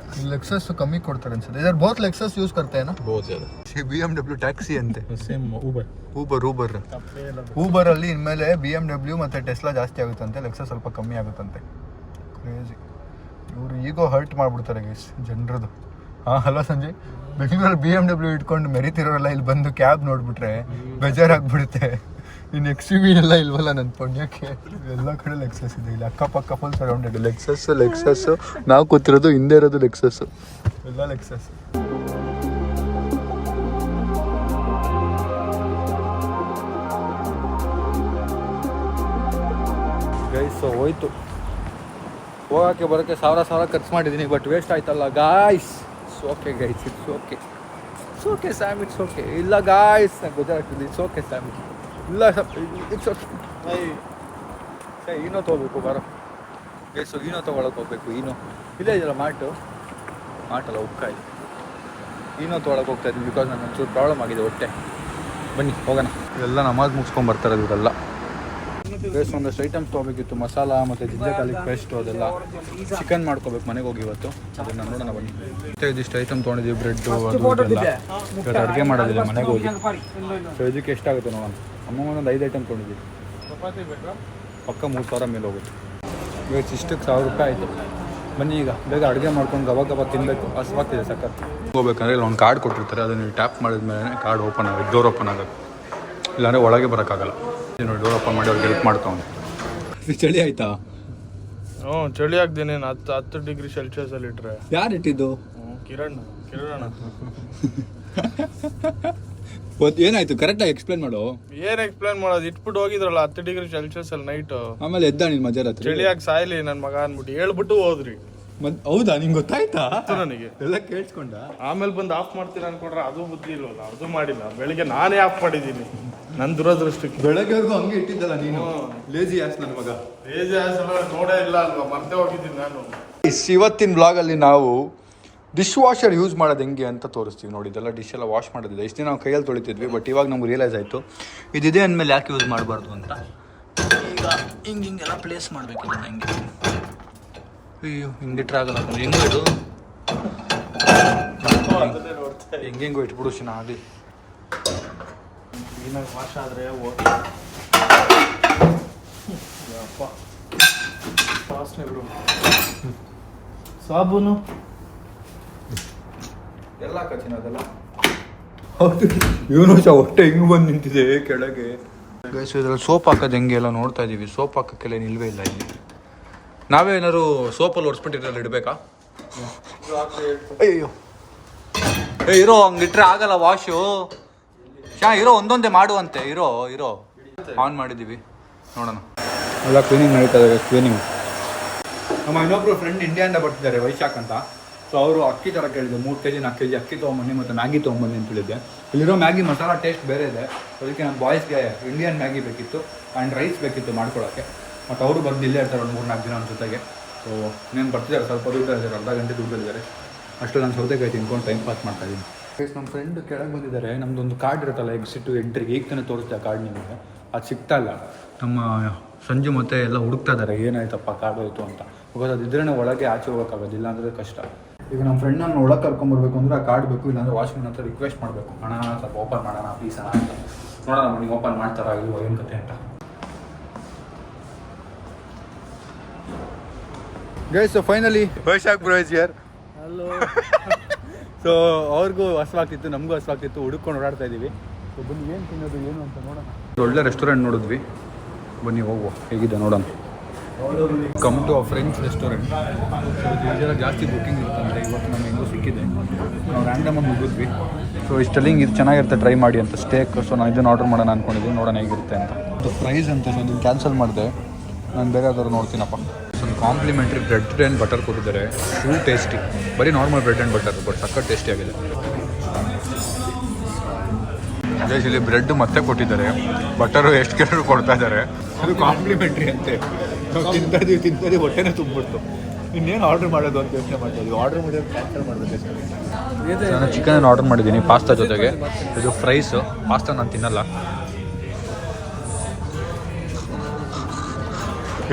ಲೆಕ್ಸಸ್ ಕಮ್ಮಿ ಕೊಡ್ತಾರೆ ಅನ್ಸುತ್ತೆ. ಇದರ ಬೋತ್ ಲೆಕ್ಸಸ್ ಯೂಸ್ करते हैं ना बहुत ज़्यादा. BMW ಟ್ಯಾಕ್ಸಿ ಅಂತೆ, ಸೇಮ್ ಊಬರ್ ಅಲ್ಲಿ ಇನ್ಮೇಲೆ BMW ಮತ್ತು ಟೆಸ್ಲಾ ಜಾಸ್ತಿ ಆಗುತ್ತಂತೆ, ಲೆಕ್ಸಸ್ ಸ್ವಲ್ಪ ಕಮ್ಮಿ ಆಗುತ್ತಂತೆ. ಕ್ರೇಜಿ. ಇವರು ಈಗೋ ಹರ್ಟ್ ಮಾಡ್ಬಿಡ್ತಾರೆ ಗೈಸ್ ಜನರದು. ಹಲೋ ಸಂಜಯ್, ಬೆಂಗಳೂರಲ್ಲಿ BMW ಇಟ್ಕೊಂಡು ಮೆರಿತಿರೋರೆಲ್ಲ ಇಲ್ಲಿ ಬಂದು ಕ್ಯಾಬ್ ನೋಡ್ಬಿಟ್ರೆ ಬೇಜಾರಾಗ್ಬಿಡುತ್ತೆ. ಇನ್ನು XUV ಎಲ್ಲ ಇಲ್ವಲ್ಲ ನನ್ನ ಪುಣ್ಯಕ್ಕೆ. ಎಲ್ಲ ಕಡೆ ಲೆಕ್ಸಸ್ ಇದೆ ಇಲ್ಲಿ, ಅಕ್ಕಪಕ್ಕ ಫುಲ್ ಸರೌಂಡೆಡ್ ಲೆಕ್ಸಸ್. ನಾವು ಕೂತಿರೋದು ಹಿಂದೆ ಇರೋದು ಲೆಕ್ಸಸ್, ಎಲ್ಲ ಲೆಕ್ಸಸ್. ಗೈಸ್ ಹೋಯ್ತು, ಹೋಗೋಕ್ಕೆ ಬರೋಕ್ಕೆ ಸಾವಿರ ಖರ್ಚು ಮಾಡಿದ್ದೀನಿ, ಬಟ್ ವೇಸ್ಟ್ ಆಯ್ತಲ್ಲ guys. Okay guys, it's okay Sam, it's okay. ಇಲ್ಲ ಗಾಯ್ಸ್, ನಂಗೆ ಬೇಜಾರಾಗ್ತಿದೆ. ಇಟ್ಸ್ ಓಕೆ ಸ್ಯಾಮ್, ಇಲ್ಲ ಇಟ್ಸ್ ಓಕೆ. ಈನೋ ತೊಗೋಬೇಕು ಬರೋ ಗೈಸು, ಈನೋ ತೊಗೊಳಕ್ಕೆ ಹೋಗ್ಬೇಕು. ಈನೋ ಇಲ್ಲೇ ಇದೆಯಲ್ಲ ಮಾಟಲ್ಲ ಉಪ್ಕಾಯಿ. ಈನೋ ತೊಗೊಳಕ್ಕೆ ಹೋಗ್ತಾ ಇದ್ದೀನಿ ಬಿಕಾಸ್ ನನಗೆ ಒಂಚೂರು ಪ್ರಾಬ್ಲಮ್ ಆಗಿದೆ ಹೊಟ್ಟೆ. ಬನ್ನಿ ಹೋಗೋಣ. ಎಲ್ಲ ನಮಾಜ್ ಮುಗಿಸ್ಕೊಂಡು ಬರ್ತಾರೆ ಇವರೆಲ್ಲ. ಗೈಸ್ ಒಂದಷ್ಟು ಐಟಮ್ಸ್ ತೊಗೋಬೇಕಿತ್ತು, ಮಸಾಲ ಮತ್ತು ಜಿಂಜರ್ ಗಾರ್ಲಿಕ್ ಪೇಸ್ಟು, ಅದೆಲ್ಲ ಚಿಕನ್ ಮಾಡ್ಕೋಬೇಕು ಮನೆಗೆ ಹೋಗಿ ಇವತ್ತು. ಅದನ್ನು ನೋಡೋಣ ಬನ್ನಿ. ಮತ್ತು ಇದಿಷ್ಟು ಐಟಮ್ ತೊಗೊಂಡಿದ್ದೀವಿ, ಬ್ರೆಡ್ಡು ಅದು ಇದೆಲ್ಲ. ಇವತ್ತು ಅಡುಗೆ ಮಾಡೋದಿಲ್ಲ ಮನೆಗೆ ಹೋಗಿ. ಸೊ ಇದಕ್ಕೆ ಎಷ್ಟಾಗುತ್ತೆ ನೋಡೋಣ. ಅಮ್ಮ ಒಂದೊಂದು 5 ಐಟಮ್ ತೊಗೊಂಡಿದ್ದೀವಿ, ಪಕ್ಕ 3,000 ಮೇಲೆ ಹೋಗುತ್ತೆ. ಇವತ್ತು ಇಷ್ಟಕ್ಕೆ 1,000 ರೂಪಾಯಿ ಆಯಿತು. ಬನ್ನಿ ಈಗ ಬೇಗ ಅಡುಗೆ ಮಾಡ್ಕೊಂಡು ಗಬ ತಿನ್ನಬೇಕು, ಹಸ್ವಾಗ್ತಿದೆ ಸಖತ್. ಹೋಗ್ಬೇಕಂದ್ರೆ ಇಲ್ಲಿ ಒಂದು ಕಾರ್ಡ್ ಕೊಟ್ಟಿರ್ತಾರೆ, ಅದನ್ನು ನೀವು ಟ್ಯಾಪ್ ಮಾಡಿದ್ಮೇಲೆ ಕಾರ್ಡ್ ಓಪನ್ ಆಗುತ್ತೆ, ಡೋರ್ ಓಪನ್ ಆಗುತ್ತೆ. ಇಲ್ಲಾಂದರೆ ಒಳಗೆ ಬರೋಕ್ಕಾಗಲ್ಲ. ನೋಡಿ ಡೋರ್ ಓಪನ್ ಮಾಡಿ ಅವ್ರಿಗೆ ಹೆಲ್ಪ್ ಮಾಡ್ತಾವೆ. ಚಳಿ ಆಯ್ತಾ? ಹ್ಞೂ ಚಳಿ ಆಗ್ದೇನೆ. 10 ಡಿಗ್ರಿ ಸೆಲ್ಸಿಯಸಲ್ಲಿ ಇಟ್ಟರೆ ಯಾರು ಇಟ್ಟಿದ್ದು? ಕಿರಣ್. ಏನಾಯ್ತು ಕರೆಕ್ಟಾಗಿ ಎಕ್ಸ್ಪ್ಲೇನ್ ಮಾಡು. ಏನು ಎಕ್ಸ್ಪ್ಲೇನ್ ಮಾಡೋದು, ಇಟ್ಬಿಟ್ಟು ಹೋಗಿದ್ರಲ್ಲ 10 ಡಿಗ್ರಿ ಸೆಲ್ಸಿಯಸಲ್ಲಿ ನೈಟು. ಆಮೇಲೆ ಎದ್ದ ನಿನ್ನ ಮಜಾರಾತ್ರಿ ಚಳಿಯಾಗಿ ಸಾಯ್ಲಿ ನನ್ನ ಮಗ ಅಂದ್ಬಿಟ್ಟು ಹೇಳ್ಬಿಟ್ಟು ಹೋದ್ರಿ. ಹೌದಾ? ನಿಂಗೆ ಗೊತ್ತಾಯ್ತಾ? ನನಗೆ ಎಲ್ಲ ಕೇಳಿಸ್ಕೊಂಡ. ಆಮೇಲೆ ಬಂದು ಆಫ್ ಮಾಡ್ತೀರ ಅನ್ಕೊಂಡ್ರೆ ಅದು ಬುದ್ಧಿ ಇಲ್ವಲ್ಲ, ಅದು ಮಾಡಿಲ್ಲ. ಬೆಳಿಗ್ಗೆ ನಾನೇ ಆಫ್ ಮಾಡಿದ್ದೀನಿ, ನನ್ನ ದುರದೃಷ್ಟಕ್ಕೆ. ಬೆಳಗ್ಗೆವರೆಗೂ ಹಂಗೆ ಇಟ್ಟಿದ್ದಲ್ಲ ನೀನು, ಲೇಜಿ ಆಸ್ ನನ್ನ ಮಗ. ಲೇಜಿ ಆಸಲ್ಲ ನೋಡೇ ಇಲ್ಲ ಅಲ್ವಾ, ಮರ್ತೇ ಹೋಗಿದ್ದೀನಿ ನಾನು. ಇವತ್ತಿನ ಬ್ಲಾಗಲ್ಲಿ ನಾವು ಡಿಶ್ ವಾಷರ್ ಯೂಸ್ ಮಾಡೋದು ಹೆಂಗೆ ಅಂತ ತೋರಿಸ್ತೀವಿ. ನೋಡಿ ಇದೆಲ್ಲ ಡಿಶ್ ಎಲ್ಲ ವಾಶ್ ಮಾಡೋದಿದೆ. ಇಷ್ಟು ದಿನ ನಾವು ಕೈಯಲ್ಲಿ ತೊಳಿತಿದ್ವಿ, ಬಟ್ ಇವಾಗ ನಮ್ಗೆ ರಿಯಲೈಸ್ ಆಯಿತು ಇದಿದೆ ಅಂದಮೇಲೆ ಯಾಕೆ ಯೂಸ್ ಮಾಡಬಾರ್ದು ಅಂತ. ಈಗ ಹಿಂಗೆಲ್ಲ ಪ್ಲೇಸ್ ಮಾಡಬೇಕು ಇದನ್ನು. ಹಿಂಗೆ ಅಯ್ಯೋ ಹಿಂಗಿಟ್ರೆ ಆಗಲ್ಲ, ಹೆಂಗೂ ಇದು ಹೆಂಗೆಂಗೋ ಇಟ್ಬಿಡು ಶಿನಾಡಿ. ಕ್ಲೀನಾಗಿ ವಾಶ್ ಆದರೆ ಸಾಬೂನು ಎಲ್ಲ ಕಚ್ಚಿನ ಅದೆಲ್ಲ. ಹೌದು, ಇವನು ಸಹ ಹೊಟ್ಟೆ ಹಿಂಗೆ ಬಂದು ನಿಂತಿದೆ ಕೆಳಗೆ. ಗೈಸ್ ಇದರಲ್ಲಿ ಸೋಪ್ ಹಾಕೋದು ಹೆಂಗೆ ಎಲ್ಲ ನೋಡ್ತಾ ಇದ್ದೀವಿ. ಸೋಪ್ ಹಾಕೋಕ್ಕೆಲ್ಲ ನಿಲ್ವೇ ಇಲ್ಲ ಇಲ್ಲಿ. ನಾವೇ ಏನಾದ್ರು ಸೋಪಲ್ಲಿ ಒರೆಸ್ಬಿಟ್ಟಿದ್ರಲ್ಲಿ ಇಡಬೇಕಾ? ಅಯ್ಯೋ ಇರೋ ಹಂಗಿಟ್ರೆ ಆಗಲ್ಲ ವಾಶು. ಇರೋ ಒಂದೊಂದೇ ಮಾಡುವಂತೆ. ಇರೋ ಆನ್ ಮಾಡಿದ್ದೀವಿ, ನೋಡೋಣ. ಎಲ್ಲ ಕ್ಲೀನಿಂಗ್ ನಡೀತಾ ಇದೆ. ಕ್ಲೀನಿಂಗ್ ನಮ್ಮ ಇನ್ನೊಬ್ರು ಫ್ರೆಂಡ್ ಇಂಡಿಯಾದಿಂದ ಬರ್ತಿದ್ದಾರೆ, ವೈಶಾಖ್ ಅಂತ. ಸೊ ಅವರು ಅಕ್ಕಿ ಥರ ಕೇಳಿದೆ, 3 kg 4 kg ಅಕ್ಕಿ ತೊಗೊಂಬನ್ನಿ ಮತ್ತು ಮ್ಯಾಗಿ ತೊಗೊಂಬನ್ನಿ ಅಂತ ಹೇಳಿದ್ದೆ. ಇಲ್ಲಿರೋ ಮ್ಯಾಗಿ ಮಸಾಲ ಟೇಸ್ಟ್ ಬೇರೆ ಇದೆ. ಅದಕ್ಕೆ ನಮ್ಮ ಬಾಯ್ಸ್ಗೆ ಇಂಡಿಯನ್ ಮ್ಯಾಗಿ ಬೇಕಿತ್ತು ಆ್ಯಂಡ್ ರೈಸ್ ಬೇಕಿತ್ತು ಮಾಡ್ಕೊಳ್ಳೋಕ್ಕೆ. ಮತ್ತು ಅವರು ಬಂದು ಇಲ್ಲೇ ಇರ್ತಾರೆ ಒಂದು 3-4 ದಿನ ನನ್ನ ಜೊತೆಗೆ. ಸೊ నేను ಬರ್ತಿದ್ದಾರೆ, ಸ್ವಲ್ಪ ದುಡ್ಡು ಇದ್ದಾರೆ, ಅರ್ಧ ಗಂಟೆ ದುಡ್ಡು ಇದ್ದಾರೆ. ಅಷ್ಟು ನಾನು ಸೌತೆಕಾಯಿ ತಿನ್ಕೊಂಡು ಟೈಮ್ ಪಾಸ್ ಮಾಡ್ತಾಯಿದ್ದೀನಿ. ನಮ್ಮ ಫ್ರೆಂಡ್ ಕೆಳಗೆ ಬಂದಿದ್ದಾರೆ. ನಮ್ಮದೊಂದು ಕಾರ್ಡ್ ಇರುತ್ತಲ್ಲ ಎಕ್ಸಿಟು ಎಂಟ್ರಿಗೆ, ಈಗ ತಾನೇ ತೋರಿಸ್ತೆ ಆ ಕಾರ್ಡ್ ನಿಮಗೆ. ಅದು ಸಿಗ್ತಾ ಇಲ್ಲ. ನಮ್ಮ ಸಂಜು ಮತ್ತೆ ಎಲ್ಲ ಹುಡುಕ್ತಾ ಇದ್ದಾರೆ, ಏನಾಯ್ತಪ್ಪ ಕಾರ್ಡ್ ಹೋಯ್ತು ಅಂತ. ಬಿಕಾಸ್ ಅದಿದ್ರೇ ಒಳಗೆ ಆಚೆ ಹೋಗೋಕ್ಕಾಗೋದಿಲ್ಲ ಅಂದರೆ ಕಷ್ಟ. ಈಗ ನಮ್ಮ ಫ್ರೆಂಡ್ನ ಒಳಗೆ ಕರ್ಕೊಂಬರ್ಬೇಕು ಅಂದರೆ ಆ ಕಾರ್ಡ್ ಬೇಕು, ಇಲ್ಲಾಂದರೆ ವಾಚ್ಮನ್ ಹತ್ರ ರಿಕ್ವೆಸ್ಟ್ ಮಾಡಬೇಕು, ಅಣ್ಣ ಸ್ವಲ್ಪ ಓಪನ್ ಮಾಡೋಣ ಪ್ಲೀಸ್ ಅಣ್ಣ ಅಂತ. ನೋಡೋಣ ನೀವು ಓಪನ್ ಮಾಡ್ತಾರಾ ಇಲ್ವೋ ಏನು ಕತೆ ಅಂತ. Guys finally Vaishakh bro is here. Hello. So ಅವ್ರಿಗೂ ಹಸ್ವಾಗ್ತಿತ್ತು, ನಮಗೂ ಹಸ್ವಾಗ್ತಿತ್ತು, ಹುಡುಕೊಂಡು ಓಡಾಡ್ತಾ ಇದ್ದೀವಿ. ಸೊ ಬನ್ನಿ ಏನು ತಿನ್ನೋದು ಏನು ಅಂತ ನೋಡೋಣ. ಒಳ್ಳೆ ರೆಸ್ಟೋರೆಂಟ್ ನೋಡಿದ್ವಿ, ಬನ್ನಿ ಹೋಗುವ ಹೇಗಿದೆ ನೋಡೋಣ. Come to a French restaurant. So ಇದೆಲ್ಲ ಜಾಸ್ತಿ ಬುಕ್ಕಿಂಗ್ ಇರ್ತಂದರೆ ಇವತ್ತು ನಮಗೆ ಹೆಂಗೂ ಸಿಕ್ಕಿದೆ. ನಾವು ರ್ಯಾಂಡಮಾಗಿ ಮುಗಿದ್ವಿ. ಸೊ ಇಷ್ಟೆಲ್ಲಿಂಗ್ ಇದು ಚೆನ್ನಾಗಿರುತ್ತೆ, ಟ್ರೈ ಮಾಡಿ ಅಂತ ಸ್ಟೇಕ್. ಸೊ ನಾನು ಇದನ್ನು ಆರ್ಡರ್ ಮಾಡೋಣ ಅಂದ್ಕೊಂಡಿದ್ದೀನಿ, ನೋಡೋಣ ಹೇಗಿರುತ್ತೆ ಅಂತ. ಅದು ಪ್ರೈಸ್ ಅಂತ ನಾನು ಕ್ಯಾನ್ಸಲ್ ಮಾಡಿದೆ. ನಾನು ಬೇರೆ ಯಾವ್ದಾದ್ರು ನೋಡ್ತೀನಪ್ಪ. ಒಂದು ಕಾಂಪ್ಲಿಮೆಂಟ್ರಿ ಬ್ರೆಡ್ ಆ್ಯಂಡ್ ಬಟರ್ ಕೊಟ್ಟಿದ್ದಾರೆ, ಫುಲ್ ಟೇಸ್ಟಿ. ಬರೀ normal bread and butter, but ಸಖತ್ ಟೇಸ್ಟಿ ಆಗಿದೆ. ಗೈಸ್ ಇಲ್ಲಿ ಬ್ರೆಡ್ ಮತ್ತೆ ಕೊಟ್ಟಿದ್ದಾರೆ, ಬಟರು ಎಷ್ಟು ಕೇಳಿದ್ರು ಕೊಡ್ತಾ ಇದ್ದಾರೆ. ಅದು ಕಾಂಪ್ಲಿಮೆಂಟ್ರಿ ಅಂತೆ. ನಾವು ತಿಂತದೀವಿ ಹೊಟ್ಟೆನೇ ತುಂಬಿಡ್ತು. ಇನ್ನೇನು ಆರ್ಡರ್ ಮಾಡೋದು ಅಂತ ಯೋಚನೆ ಮಾಡ್ತಾ ಇದ್ದೀವಿ. ಆರ್ಡರ್ ಮಾಡಿದ್ರೆ ಕ್ಯಾನ್ಸಲ್ ಮಾಡಬೇಕು. ನಾನು ಚಿಕನ್ ಆರ್ಡರ್ ಮಾಡಿದ್ದೀನಿ ಪಾಸ್ತಾ ಜೊತೆಗೆ. ಇದು ಫ್ರೈಸು. ಪಾಸ್ತಾ ನಾನು ತಿನ್ನಲ್ಲ.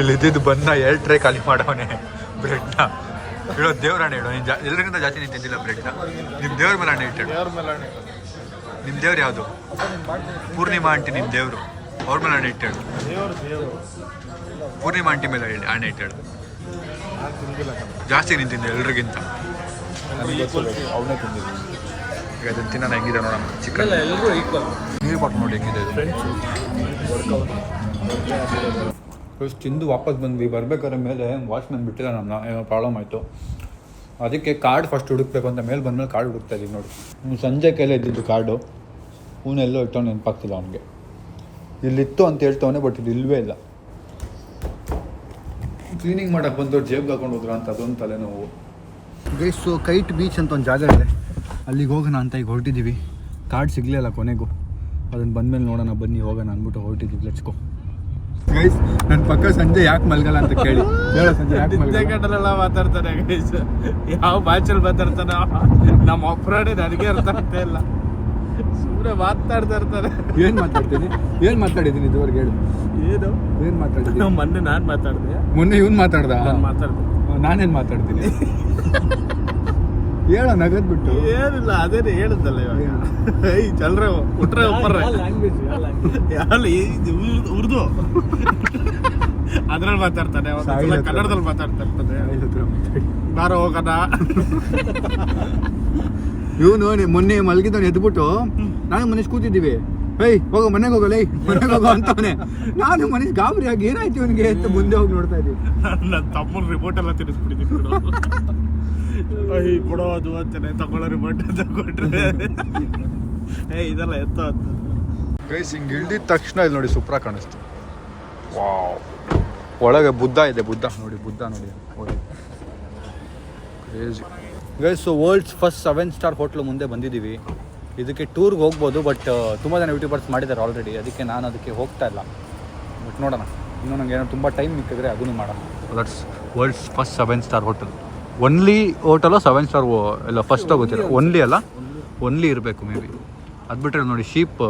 ಇಲ್ಲಿ ಇದ್ದಿದ್ದು ಬಂದ 2 ಟ್ರೇ ಖಾಲಿ ಮಾಡವನೇ ಬ್ರೆಡ್ನ. ಹೇಳೋ ದೇವ್ರಾಣೆ ಹೇಳೋ, ನೀನು ಎಲ್ಲರಿಗಿಂತ ಜಾಸ್ತಿ ನೀನು ತಿಂದಿಲ್ಲ ಬ್ರೆಡ್ನ. ನಿಮ್ಮ ದೇವ್ರ ಮೇಲೆ ಹಣ್ಣೆ ಇಟ್ಟು. ನಿಮ್ಮ ದೇವ್ರು ಯಾವುದು? ಪೂರ್ಣಿಮಾ ಆಂಟಿ ನಿಮ್ಮ ದೇವರು. ಅವ್ರ ಮೇಲೆ ಹಣ್ಣೆ ಇಟ್ಟು. ಪೂರ್ಣಿಮಾ ಆಂಟಿ ಮೇಲೆ ಹಣ್ಣೆ ಇಟ್ಟು. ಜಾಸ್ತಿ ನೀನು ತಿಂದೆ ಎಲ್ರಿಗಿಂತ. ಅವನೇ ತಿಂದಿದ್ದೀನಿ. ಈಗ ಅದನ್ನು ತಿನ್ನೋಣ ಹೆಂಗಿದೆ ನೋಡೋಣ. ಚಿಕನ್ ನೀರು ಬಾಟಲ್ ನೋಡಿ ಹೆಂಗಿದೆ ಇದು. ತಿಂದು ವಾಪಸ್ ಬಂದ್ವಿ. ಬರ್ಬೇಕಾದ್ರೆ ಮೇಲೆ ವಾಚ್ಮ್ಯಾನ್ ಬಿಟ್ಟಿಲ್ಲ ನಮ್ಮನ್ನ, ಏನೋ ಪ್ರಾಬ್ಲಮ್ ಆಯಿತು. ಅದಕ್ಕೆ ಕಾರ್ಡ್ ಫಸ್ಟ್ ಹುಡುಕ್ಬೇಕು ಅಂತ ಮೇಲೆ ಬಂದಮೇಲೆ ಕಾರ್ಡ್ ಹುಡುಕ್ತಾ ಇದ್ದೀವಿ ನೋಡಿ. ಸಂಜೆ ಕೈಲೇ ಇದ್ದಿದ್ದು ಕಾರ್ಡು. ಎಲ್ಲೋ ಇಟ್ಟವನು ನೆನಪಾಗ್ತಿಲ್ಲ ಅವನಿಗೆ. ಇಲ್ಲಿತ್ತು ಅಂತ ಹೇಳ್ತವನೆ, ಬಟ್ ಇದು ಇಲ್ಲವೇ ಇಲ್ಲ. ಕ್ಲೀನಿಂಗ್ ಮಾಡೋಕ್ಕೆ ಬಂದವ್ರು ಜೇಬ್ಗೆ ಹಾಕೊಂಡು ಹೋದ್ರ ಅಂತ ಅದೊಂದು ತಲೆನೋವು. ಗೈಸು ಕೈಟ್ ಬೀಚ್ ಅಂತ ಒಂದು ಜಾಗ ಇದೆ, ಅಲ್ಲಿಗೆ ಹೋಗೋಣ ಅಂತ ಈಗ ಹೊರಟಿದ್ದೀವಿ. ಕಾರ್ಡ್ ಸಿಗಲಿಲ್ಲ ಕೊನೆಗೂ. ಅದನ್ನು ಬಂದಮೇಲೆ ನೋಡೋಣ, ಬನ್ನಿ ಹೋಗೋಣ ಅಂದ್ಬಿಟ್ಟು ಹೊರಟಿದ್ದೀವಿ. ಲೆಟ್ಸ್ಕೋ. ಗೈಸ್ ನನ್ನ ಪಕ್ಕ ಸಂಜೆ ಯಾಕೆ ಮಲ್ಗಲ್ಲ ಅಂತ ಕೇಳಿ ಹೇಳೋ. ಸಂಜೆ ಯಾಕೆ ಮಲ್ಗಲ್ಲ ಮಾತಾಡ್ತಾರೆ ಗೈಸ್. ಯಾವ ಭಾಷೆಯಲ್ಲಿ ಮಾತಾಡ್ತಾನೆ ನಮ್ಮ ಅಪ್ರಾಣಿ ನನಗೆ ಅರ್ಥ ಆಗ್ತಾ ಇಲ್ಲ. ಸುಮ್ಮನೆ ಮಾತಾಡ್ತಾ ಇರ್ತಾರೆ. ಏನು ಮಾತಾಡಿದ್ದೀನಿ ಇದುವರೆಗೆ ಹೇಳು. ಏನು ಮಾತಾಡಿದ್ದೀನಿ? ಮೊನ್ನೆ ನಾನು ಮಾತಾಡಿದೆ. ಮೊನ್ನೆ ಇವ್ನು ಮಾತಾಡ್ದ? ಮಾತಾಡ್ದೆ. ನಾನೇನು ಮಾತಾಡ್ತೀನಿ ಹೇಳೋ ನಗದ್ ಬಿಟ್ಟು. ಏನಿಲ್ಲ, ಅದೇನೆ ಹೇಳಿದ್ದಲ್ಲ ಇವಾಗ. ಚಲ್ರೆ ಉಟ್ರೆ ಒಪ್ಪರ್ರೆ ಉರ್ದು ಅದ್ರಲ್ಲಿ ಮಾತಾಡ್ತಾನೆ, ಕನ್ನಡದಲ್ಲಿ ಮಾತಾಡ್ತಾ ಇರ್ತಾನೆ. ಬಾರ ಹೋಗೋಣ. ಇವನು ಮೊನ್ನೆ ಮಲಗಿದವನು ಎದ್ಬಿಟ್ಟು ನಾನು ಮನೇಶ್ ಕೂತಿದ್ದೀವಿ, ಹೋಗೋ ಮನೆಗೆ ಹೋಗಲ್ಲ ಮನೆಗೆ ಹೋಗೋ ಅಂತವನೇ. ನಾನು ಮನೇಶ್ ಗಾಬರಿ ಆಗಿ ಏನಾಯ್ತು ಇವನಿಗೆ ಅಂತ ಮುಂದೆ ಹೋಗಿ ನೋಡ್ತಾ ಇದ್ದೀವಿ. ನನ್ನ ತಮ್ಮನ ರಿಮೋಟ್ ಎಲ್ಲ ತಿನ್ನಿಸ್ಬಿಟ್ಟಿದ್ದೀನಿ. ಕೊಡೋದು ಅಂತಾನೆ, ತಗೊಳ್ಳೋ ರಿಮೋಟ್ ತಗೊಂಡ್ರೆ ಇದೆಲ್ಲ ಎತ್ತ ಅಂತ. ಗೈಸ್ ಹಿಂಗೆ ಇಳಿದ ತಕ್ಷಣ ಇಲ್ಲಿ ನೋಡಿ ಸೂಪರ್ ಕಾಣಿಸ್ತು. ವಾವ್, ಒಳಗೆ ಬುದ್ಧ ಇದೆ. ಬುದ್ಧ ನೋಡಿ crazy. Guys world's first 7 star hotel ಮುಂದೆ ಬಂದಿದ್ದೀವಿ. ಇದಕ್ಕೆ ಟೂರ್ಗೆ ಹೋಗ್ಬೋದು, ಬಟ್ ತುಂಬ ಜನ ಯೂಟ್ಯೂಬರ್ಸ್ ಮಾಡಿದ್ದಾರೆ ಆಲ್ರೆಡಿ. ಅದಕ್ಕೆ ನಾನು ಅದಕ್ಕೆ ಹೋಗ್ತಾ ಇಲ್ಲ. ಬಟ್ ನೋಡೋಣ, ಇನ್ನೂ ನನಗೆ ಏನೋ ತುಂಬ ಟೈಮ್ ಮಿಕ್ಕಿದ್ರೆ ಅದನ್ನು ಮಾಡೋಣ. That's world's first 7 star hotel. Only hotel 7 star ಎಲ್ಲ ಫಸ್ಟ್ ಗೊತ್ತಿಲ್ಲ. ಒನ್ಲಿ ಇರಬೇಕು ಮೇ ಬಿ. ಅದು ಬಿಟ್ಟರೆ ನೋಡಿ ಶೀಪ್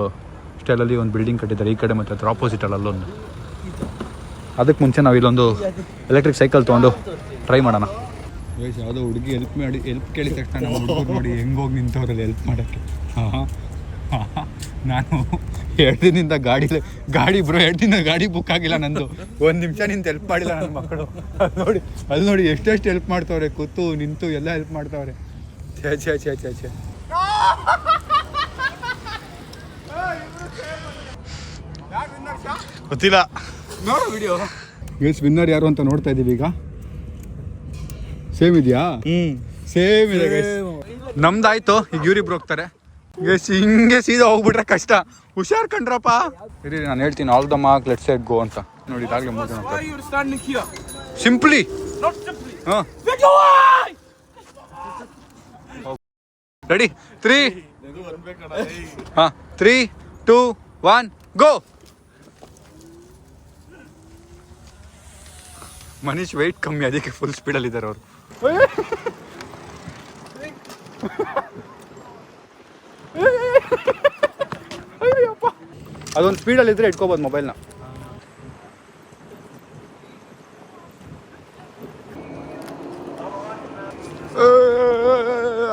ಸ್ಟೈಲಲ್ಲಿ ಒಂದು ಬಿಲ್ಡಿಂಗ್ ಕಟ್ಟಿದ್ದಾರೆ ಈ ಕಡೆ, ಮತ್ತು ಅದ್ರ ಆಪೋಸಿಟಲ್ಲಿ ಅಲ್ಲೊಂದು. ಅದಕ್ಕೆ ಮುಂಚೆ ನಾವು ಇಲ್ಲೊಂದು ಎಲೆಕ್ಟ್ರಿಕ್ ಸೈಕಲ್ ತೊಗೊಂಡು ಟ್ರೈ ಮಾಡೋಣ. ಯಾವುದೋ ಹುಡುಗಿ ಹೆಲ್ಪ್ ಕೇಳಿದ ತಕ್ಷಣ ನಮ್ಮ ಹುಡುಗರು ನೋಡಿ ಹೆಂಗೆ ಹೋಗಿ ನಿಂತವ್ರಲ್ಲಿ ಹೆಲ್ಪ್ ಮಾಡೋಕ್ಕೆ. ನಾನು 2 ದಿನದಿಂದ ಗಾಡಿ ಬ್ರೋ 2 ದಿನ ಗಾಡಿ ಬುಕ್ ಆಗಿಲ್ಲ ನಂದು. 1 ನಿಮಿಷ ನಿಂತು ಹೆಲ್ಪ್ ಮಾಡಿಲ್ಲ ನನ್ನ ಮಕ್ಕಳು. ಅಲ್ಲಿ ನೋಡಿ ಎಷ್ಟೆಷ್ಟು ಹೆಲ್ಪ್ ಮಾಡ್ತವ್ರೆ, ಕೂತು ನಿಂತು ಎಲ್ಲ ಹೆಲ್ಪ್ ಮಾಡ್ತವ್ರೆ. ಛೇ ಗೊತ್ತಿಲ್ಲ, ನೋಡು ವಿಡಿಯೋ. ಗೈಸ್ ವಿನ್ನರ್ ಯಾರು ಅಂತ ನೋಡ್ತಾ ಇದ್ದೀವಿ ಈಗ. ಸೇಮ್ ಇದೆಯಾ? ಸೇಮ್ ಇದೆ ಗೈಸ್. ನಮ್ದಾಯ್ತು, ಈಗ ಇವ್ರಿಬ್ರು ಹೋಗ್ತಾರೆ. ಗೈಸ್ ಹಿಂಗೆ ಸೀದಾ ಹೋಗ್ಬಿಟ್ರೆ ಕಷ್ಟ. ಹುಷಾರ್ ಕಂಡ್ರಪ್ಪ. ಇರಿ ನಾನು ಹೇಳ್ತೀನಿ, all the mark let's set go ಅಂತ. ನೋಡಿ ಇದಾಗಲೇ 3 ಜನ. ಸಿಂಪ್ಲಿ ಹಾಂ ರೆಡಿ 3 ಹಾಂ 3 2 1 ಗೋ. ಮನೀಶ್ ವೆಯ್ಟ್ ಕಮ್ಮಿ, ಅದಕ್ಕೆ ಫುಲ್ ಸ್ಪೀಡಲ್ಲಿ ಇದ್ದಾರೆ ಅವರು. ಅದೊಂದು ಸ್ಪೀಡಲ್ಲಿ ಇದ್ರೆ ಇಟ್ಕೋಬೋದು ಮೊಬೈಲ್ನ.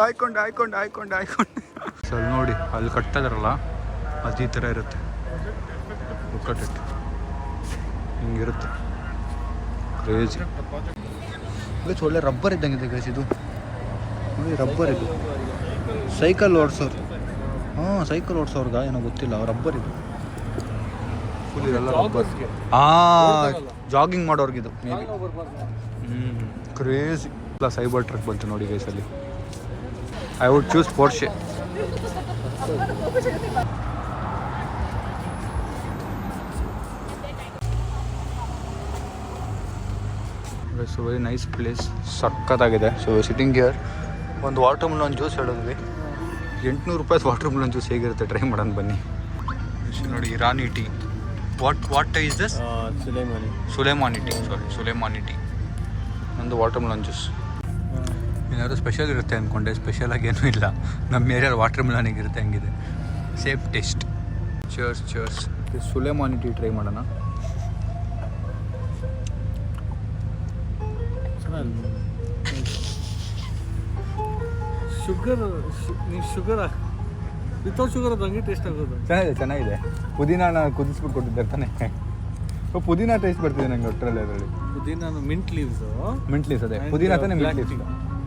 ಆಯ್ಕೊಂಡು ಸರ್ ನೋಡಿ ಅಲ್ಲಿ ಕಟ್ತಾ ಇದಾರಲ್ಲ, ಅದು ಈ ಥರ ಇರುತ್ತೆ. ಒಕ್ಕಟ್ಟಿಟ್ಟು ಹಿಂಗಿರುತ್ತೆ. ಕ್ರೇಜಿ. ಗೈಸ್ ಒಳ್ಳೆ ರಬ್ಬರ್ ಇದ್ದಂಗಿದೆ ಗೈಸ್ ಇದು. ನೋಡಿ ರಬ್ಬರ್ ಇದು. ಸೈಕಲ್ ಓಡಿಸೋರು, ಸೈಕಲ್ ಓಡಿಸೋರ್ಗ ಏನೋ ಗೊತ್ತಿಲ್ಲ, ರಬ್ಬರ್ ಇದು ಫುಲ್. ಇದೆಲ್ಲ ರಬ್ಬರ್. ಜಾಗಿಂಗ್ ಮಾಡೋರ್ಗಿದು ಮೇ ಬಿ. ಕ್ರೇಜಿ. ಇಲ್ಲ ಸೈಬರ್ ಟ್ರಕ್ ಬಂತು ನೋಡಿ ಗೈಸ್ ಅಲ್ಲಿ. I would choose Porsche. So very nice place, ಸಕ್ಕತ್ತಾಗಿದೆ. So sitting here. ಒಂದು ವಾಟರ್ ಮೆಲನ್ ಜ್ಯೂಸ್ ಹೇಳಿದ್ವಿ. 800 ರೂಪಾಯಿ ವಾಟರ್ ಮೆಲನ್ ಜ್ಯೂಸ್ ಹೇಗಿರುತ್ತೆ ಟ್ರೈ ಮಾಡೋಣ ಬನ್ನಿ. ನೋಡಿ Irani tea. What tea is this? Sulaimani tea. Sulaimani tea. ಒಂದು ವಾಟರ್ ಮೆಲನ್ ಜ್ಯೂಸ್. ಏನಾದರೂ ಸ್ಪೆಷಲ್ ಇರುತ್ತೆ ಅಂದ್ಕೊಂಡೆ, ಸ್ಪೆಷಲಾಗಿ ಏನೂ ಇಲ್ಲ. ನಮ್ಮ ಏರಿಯಾದ ವಾಟರ್ ಮೆಲನಿಗೆ ಇರುತ್ತೆ, ಹಂಗಿದೆ. Safe taste. Cheers. Sulaimani tea try ಮಾಡೋಣ. ಶುಗರ್ ವಿತೌಟ್ ಶುಗರ್ ಅದು ಹಂಗೆ ಟೇಸ್ಟ್ ಆಗೋದು. ಚೆನ್ನಾಗಿದೆ. ಪುದೀನಾನ ಕುದಿಸ್ಬಿಟ್ಟು ಕೊಟ್ಟಿದ್ದಾರೆ ತಾನೆ. ಪುದೀನ ಟೇಸ್ಟ್ ಬರ್ತಿದೆ ನಂಗೆ ಒಟ್ಟರಲ್ಲಿ. ಅದರಲ್ಲಿ ಪುದೀನ ಮಿಂಟ್ ಲೀವ್ಸ್ ಅದೇ ಪುದೀನ ತಾನೆ mint leaves.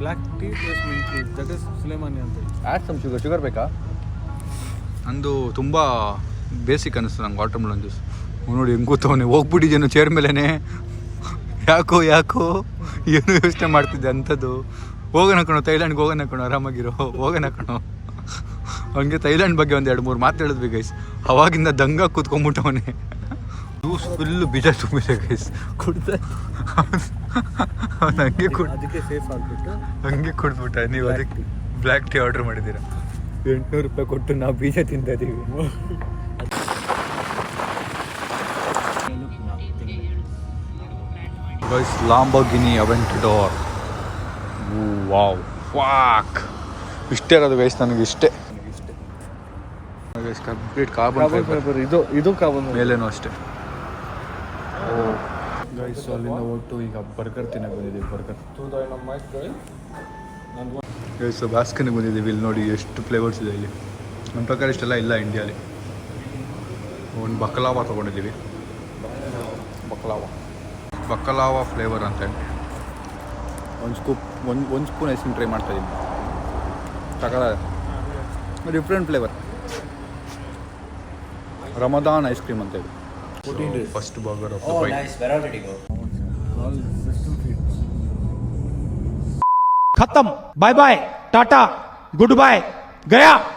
Black tea plus mint leaves, that is Soleimani ಅಂತ. ಆ್ಯಡ್ ಸಮ್ ಶುಗರ್ ಬೇಕಾ? ಅಂದು ತುಂಬ ಬೇಸಿಕ್ ಅನ್ನಿಸ್ತು ನಂಗೆ ವಾಟರ್ ಮೆಲನ್ ಜ್ಯೂಸ್. ನೋಡಿ ಹೆಂಗೆ ಕೂತವನೆ, ಹೋಗ್ಬಿಟ್ಟಿದ್ದೇನು ಚೇರ್ ಮೇಲೇ. ಯಾಕೋ ಏನು ಯೋಚನೆ ಮಾಡ್ತಿದ್ದೆ ಅಂಥದ್ದು. ಹೋಗೋಣ ಕಣೋ, ಥೈಲ್ಯಾಂಡ್ಗೆ ಹೋಗೋಣ ಕಣೋ, ಆರಾಮಾಗಿರೋ, ಹೋಗೋಣ ಕಣೋ. ಅವನಿಗೆ ಥೈಲ್ಯಾಂಡ್ ಬಗ್ಗೆ ಒಂದು 2-3 ಮಾತು ಹೇಳಿದ್ವಿ ಗೈಸ್. ಅವಾಗಿಂದ ದಂಗ ಕೂತ್ಕೊಂಡ್ಬಿಟ್ಟವನೇ. ಜ್ಯೂಸ್ ಫುಲ್ಲು ಬೀಜ ತುಂಬಿದೆ ಗೈಸ್. ಕುಡ್ದೆ ಹಂಗೆ ಅದಕ್ಕೆ ಸೇಫ್ ಆಗಿಬಿಟ್ಟು ಹಂಗೆ ಕುಡ್ದ್ಬಿಟ್ಟ. ನೀವು ಅದಕ್ಕೆ ಬ್ಲ್ಯಾಕ್ ಟೀ ಆರ್ಡ್ರ್ ಮಾಡಿದ್ದೀರಾ. 800 ರೂಪಾಯಿ ಕೊಟ್ಟು ನಾವು ಬೀಜ ತಿಂತಾ ಇದ್ದೀವಿ. Guys, Lamborghini Aventador. Wow, walk. ಇಷ್ಟೇ ಇರೋದು ಗೈಸ್, ನನಗೆ ಇಷ್ಟೇ. Guys, complete carbon fibre. ಇದು ಕಾರ್ಬನ್ ಮೇಲೇನೂ ಅಷ್ಟೇ. ಗೈಸ್, ಅಲ್ಲಿಂದ ಹೊರಟು ಈಗ ಬರ್ಗರ್ ತಿನ್ನಕ್ಕೆ ಬಂದಿದ್ದೀವಿ. ಗೈಸ್, ಬಾಸ್ಕನಿಗೆ ಬಂದಿದ್ದೀವಿ. ಇಲ್ಲಿ ನೋಡಿ ಎಷ್ಟು ಫ್ಲೇವರ್ಸ್ ಇದೆ ಇಲ್ಲಿ. ನಮ್ಮ ಪ್ರಕಾರ ಇಷ್ಟೆಲ್ಲ ಇಲ್ಲ ಇಂಡಿಯಾಲಿ. ಒಂದು ಬಕಲಾವಾ ತೊಗೊಂಡಿದ್ದೀವಿ. ಬಕಲಾವಾ ಫ್ಲೇವರ್ ಅಂತೇಳಿ ಒಂದು ಸ್ಪೂನ್ ಐಸ್ ಕ್ರೀಮ್ ಟ್ರೈ ಮಾಡ್ತಾಯಿದ್ದೀನಿ. ತಗೊಳ different flavour. Ramadan ice cream ಅಂತೇಳಿ. First burger of the bite. खत्म, bye bye, tata, goodbye, गया.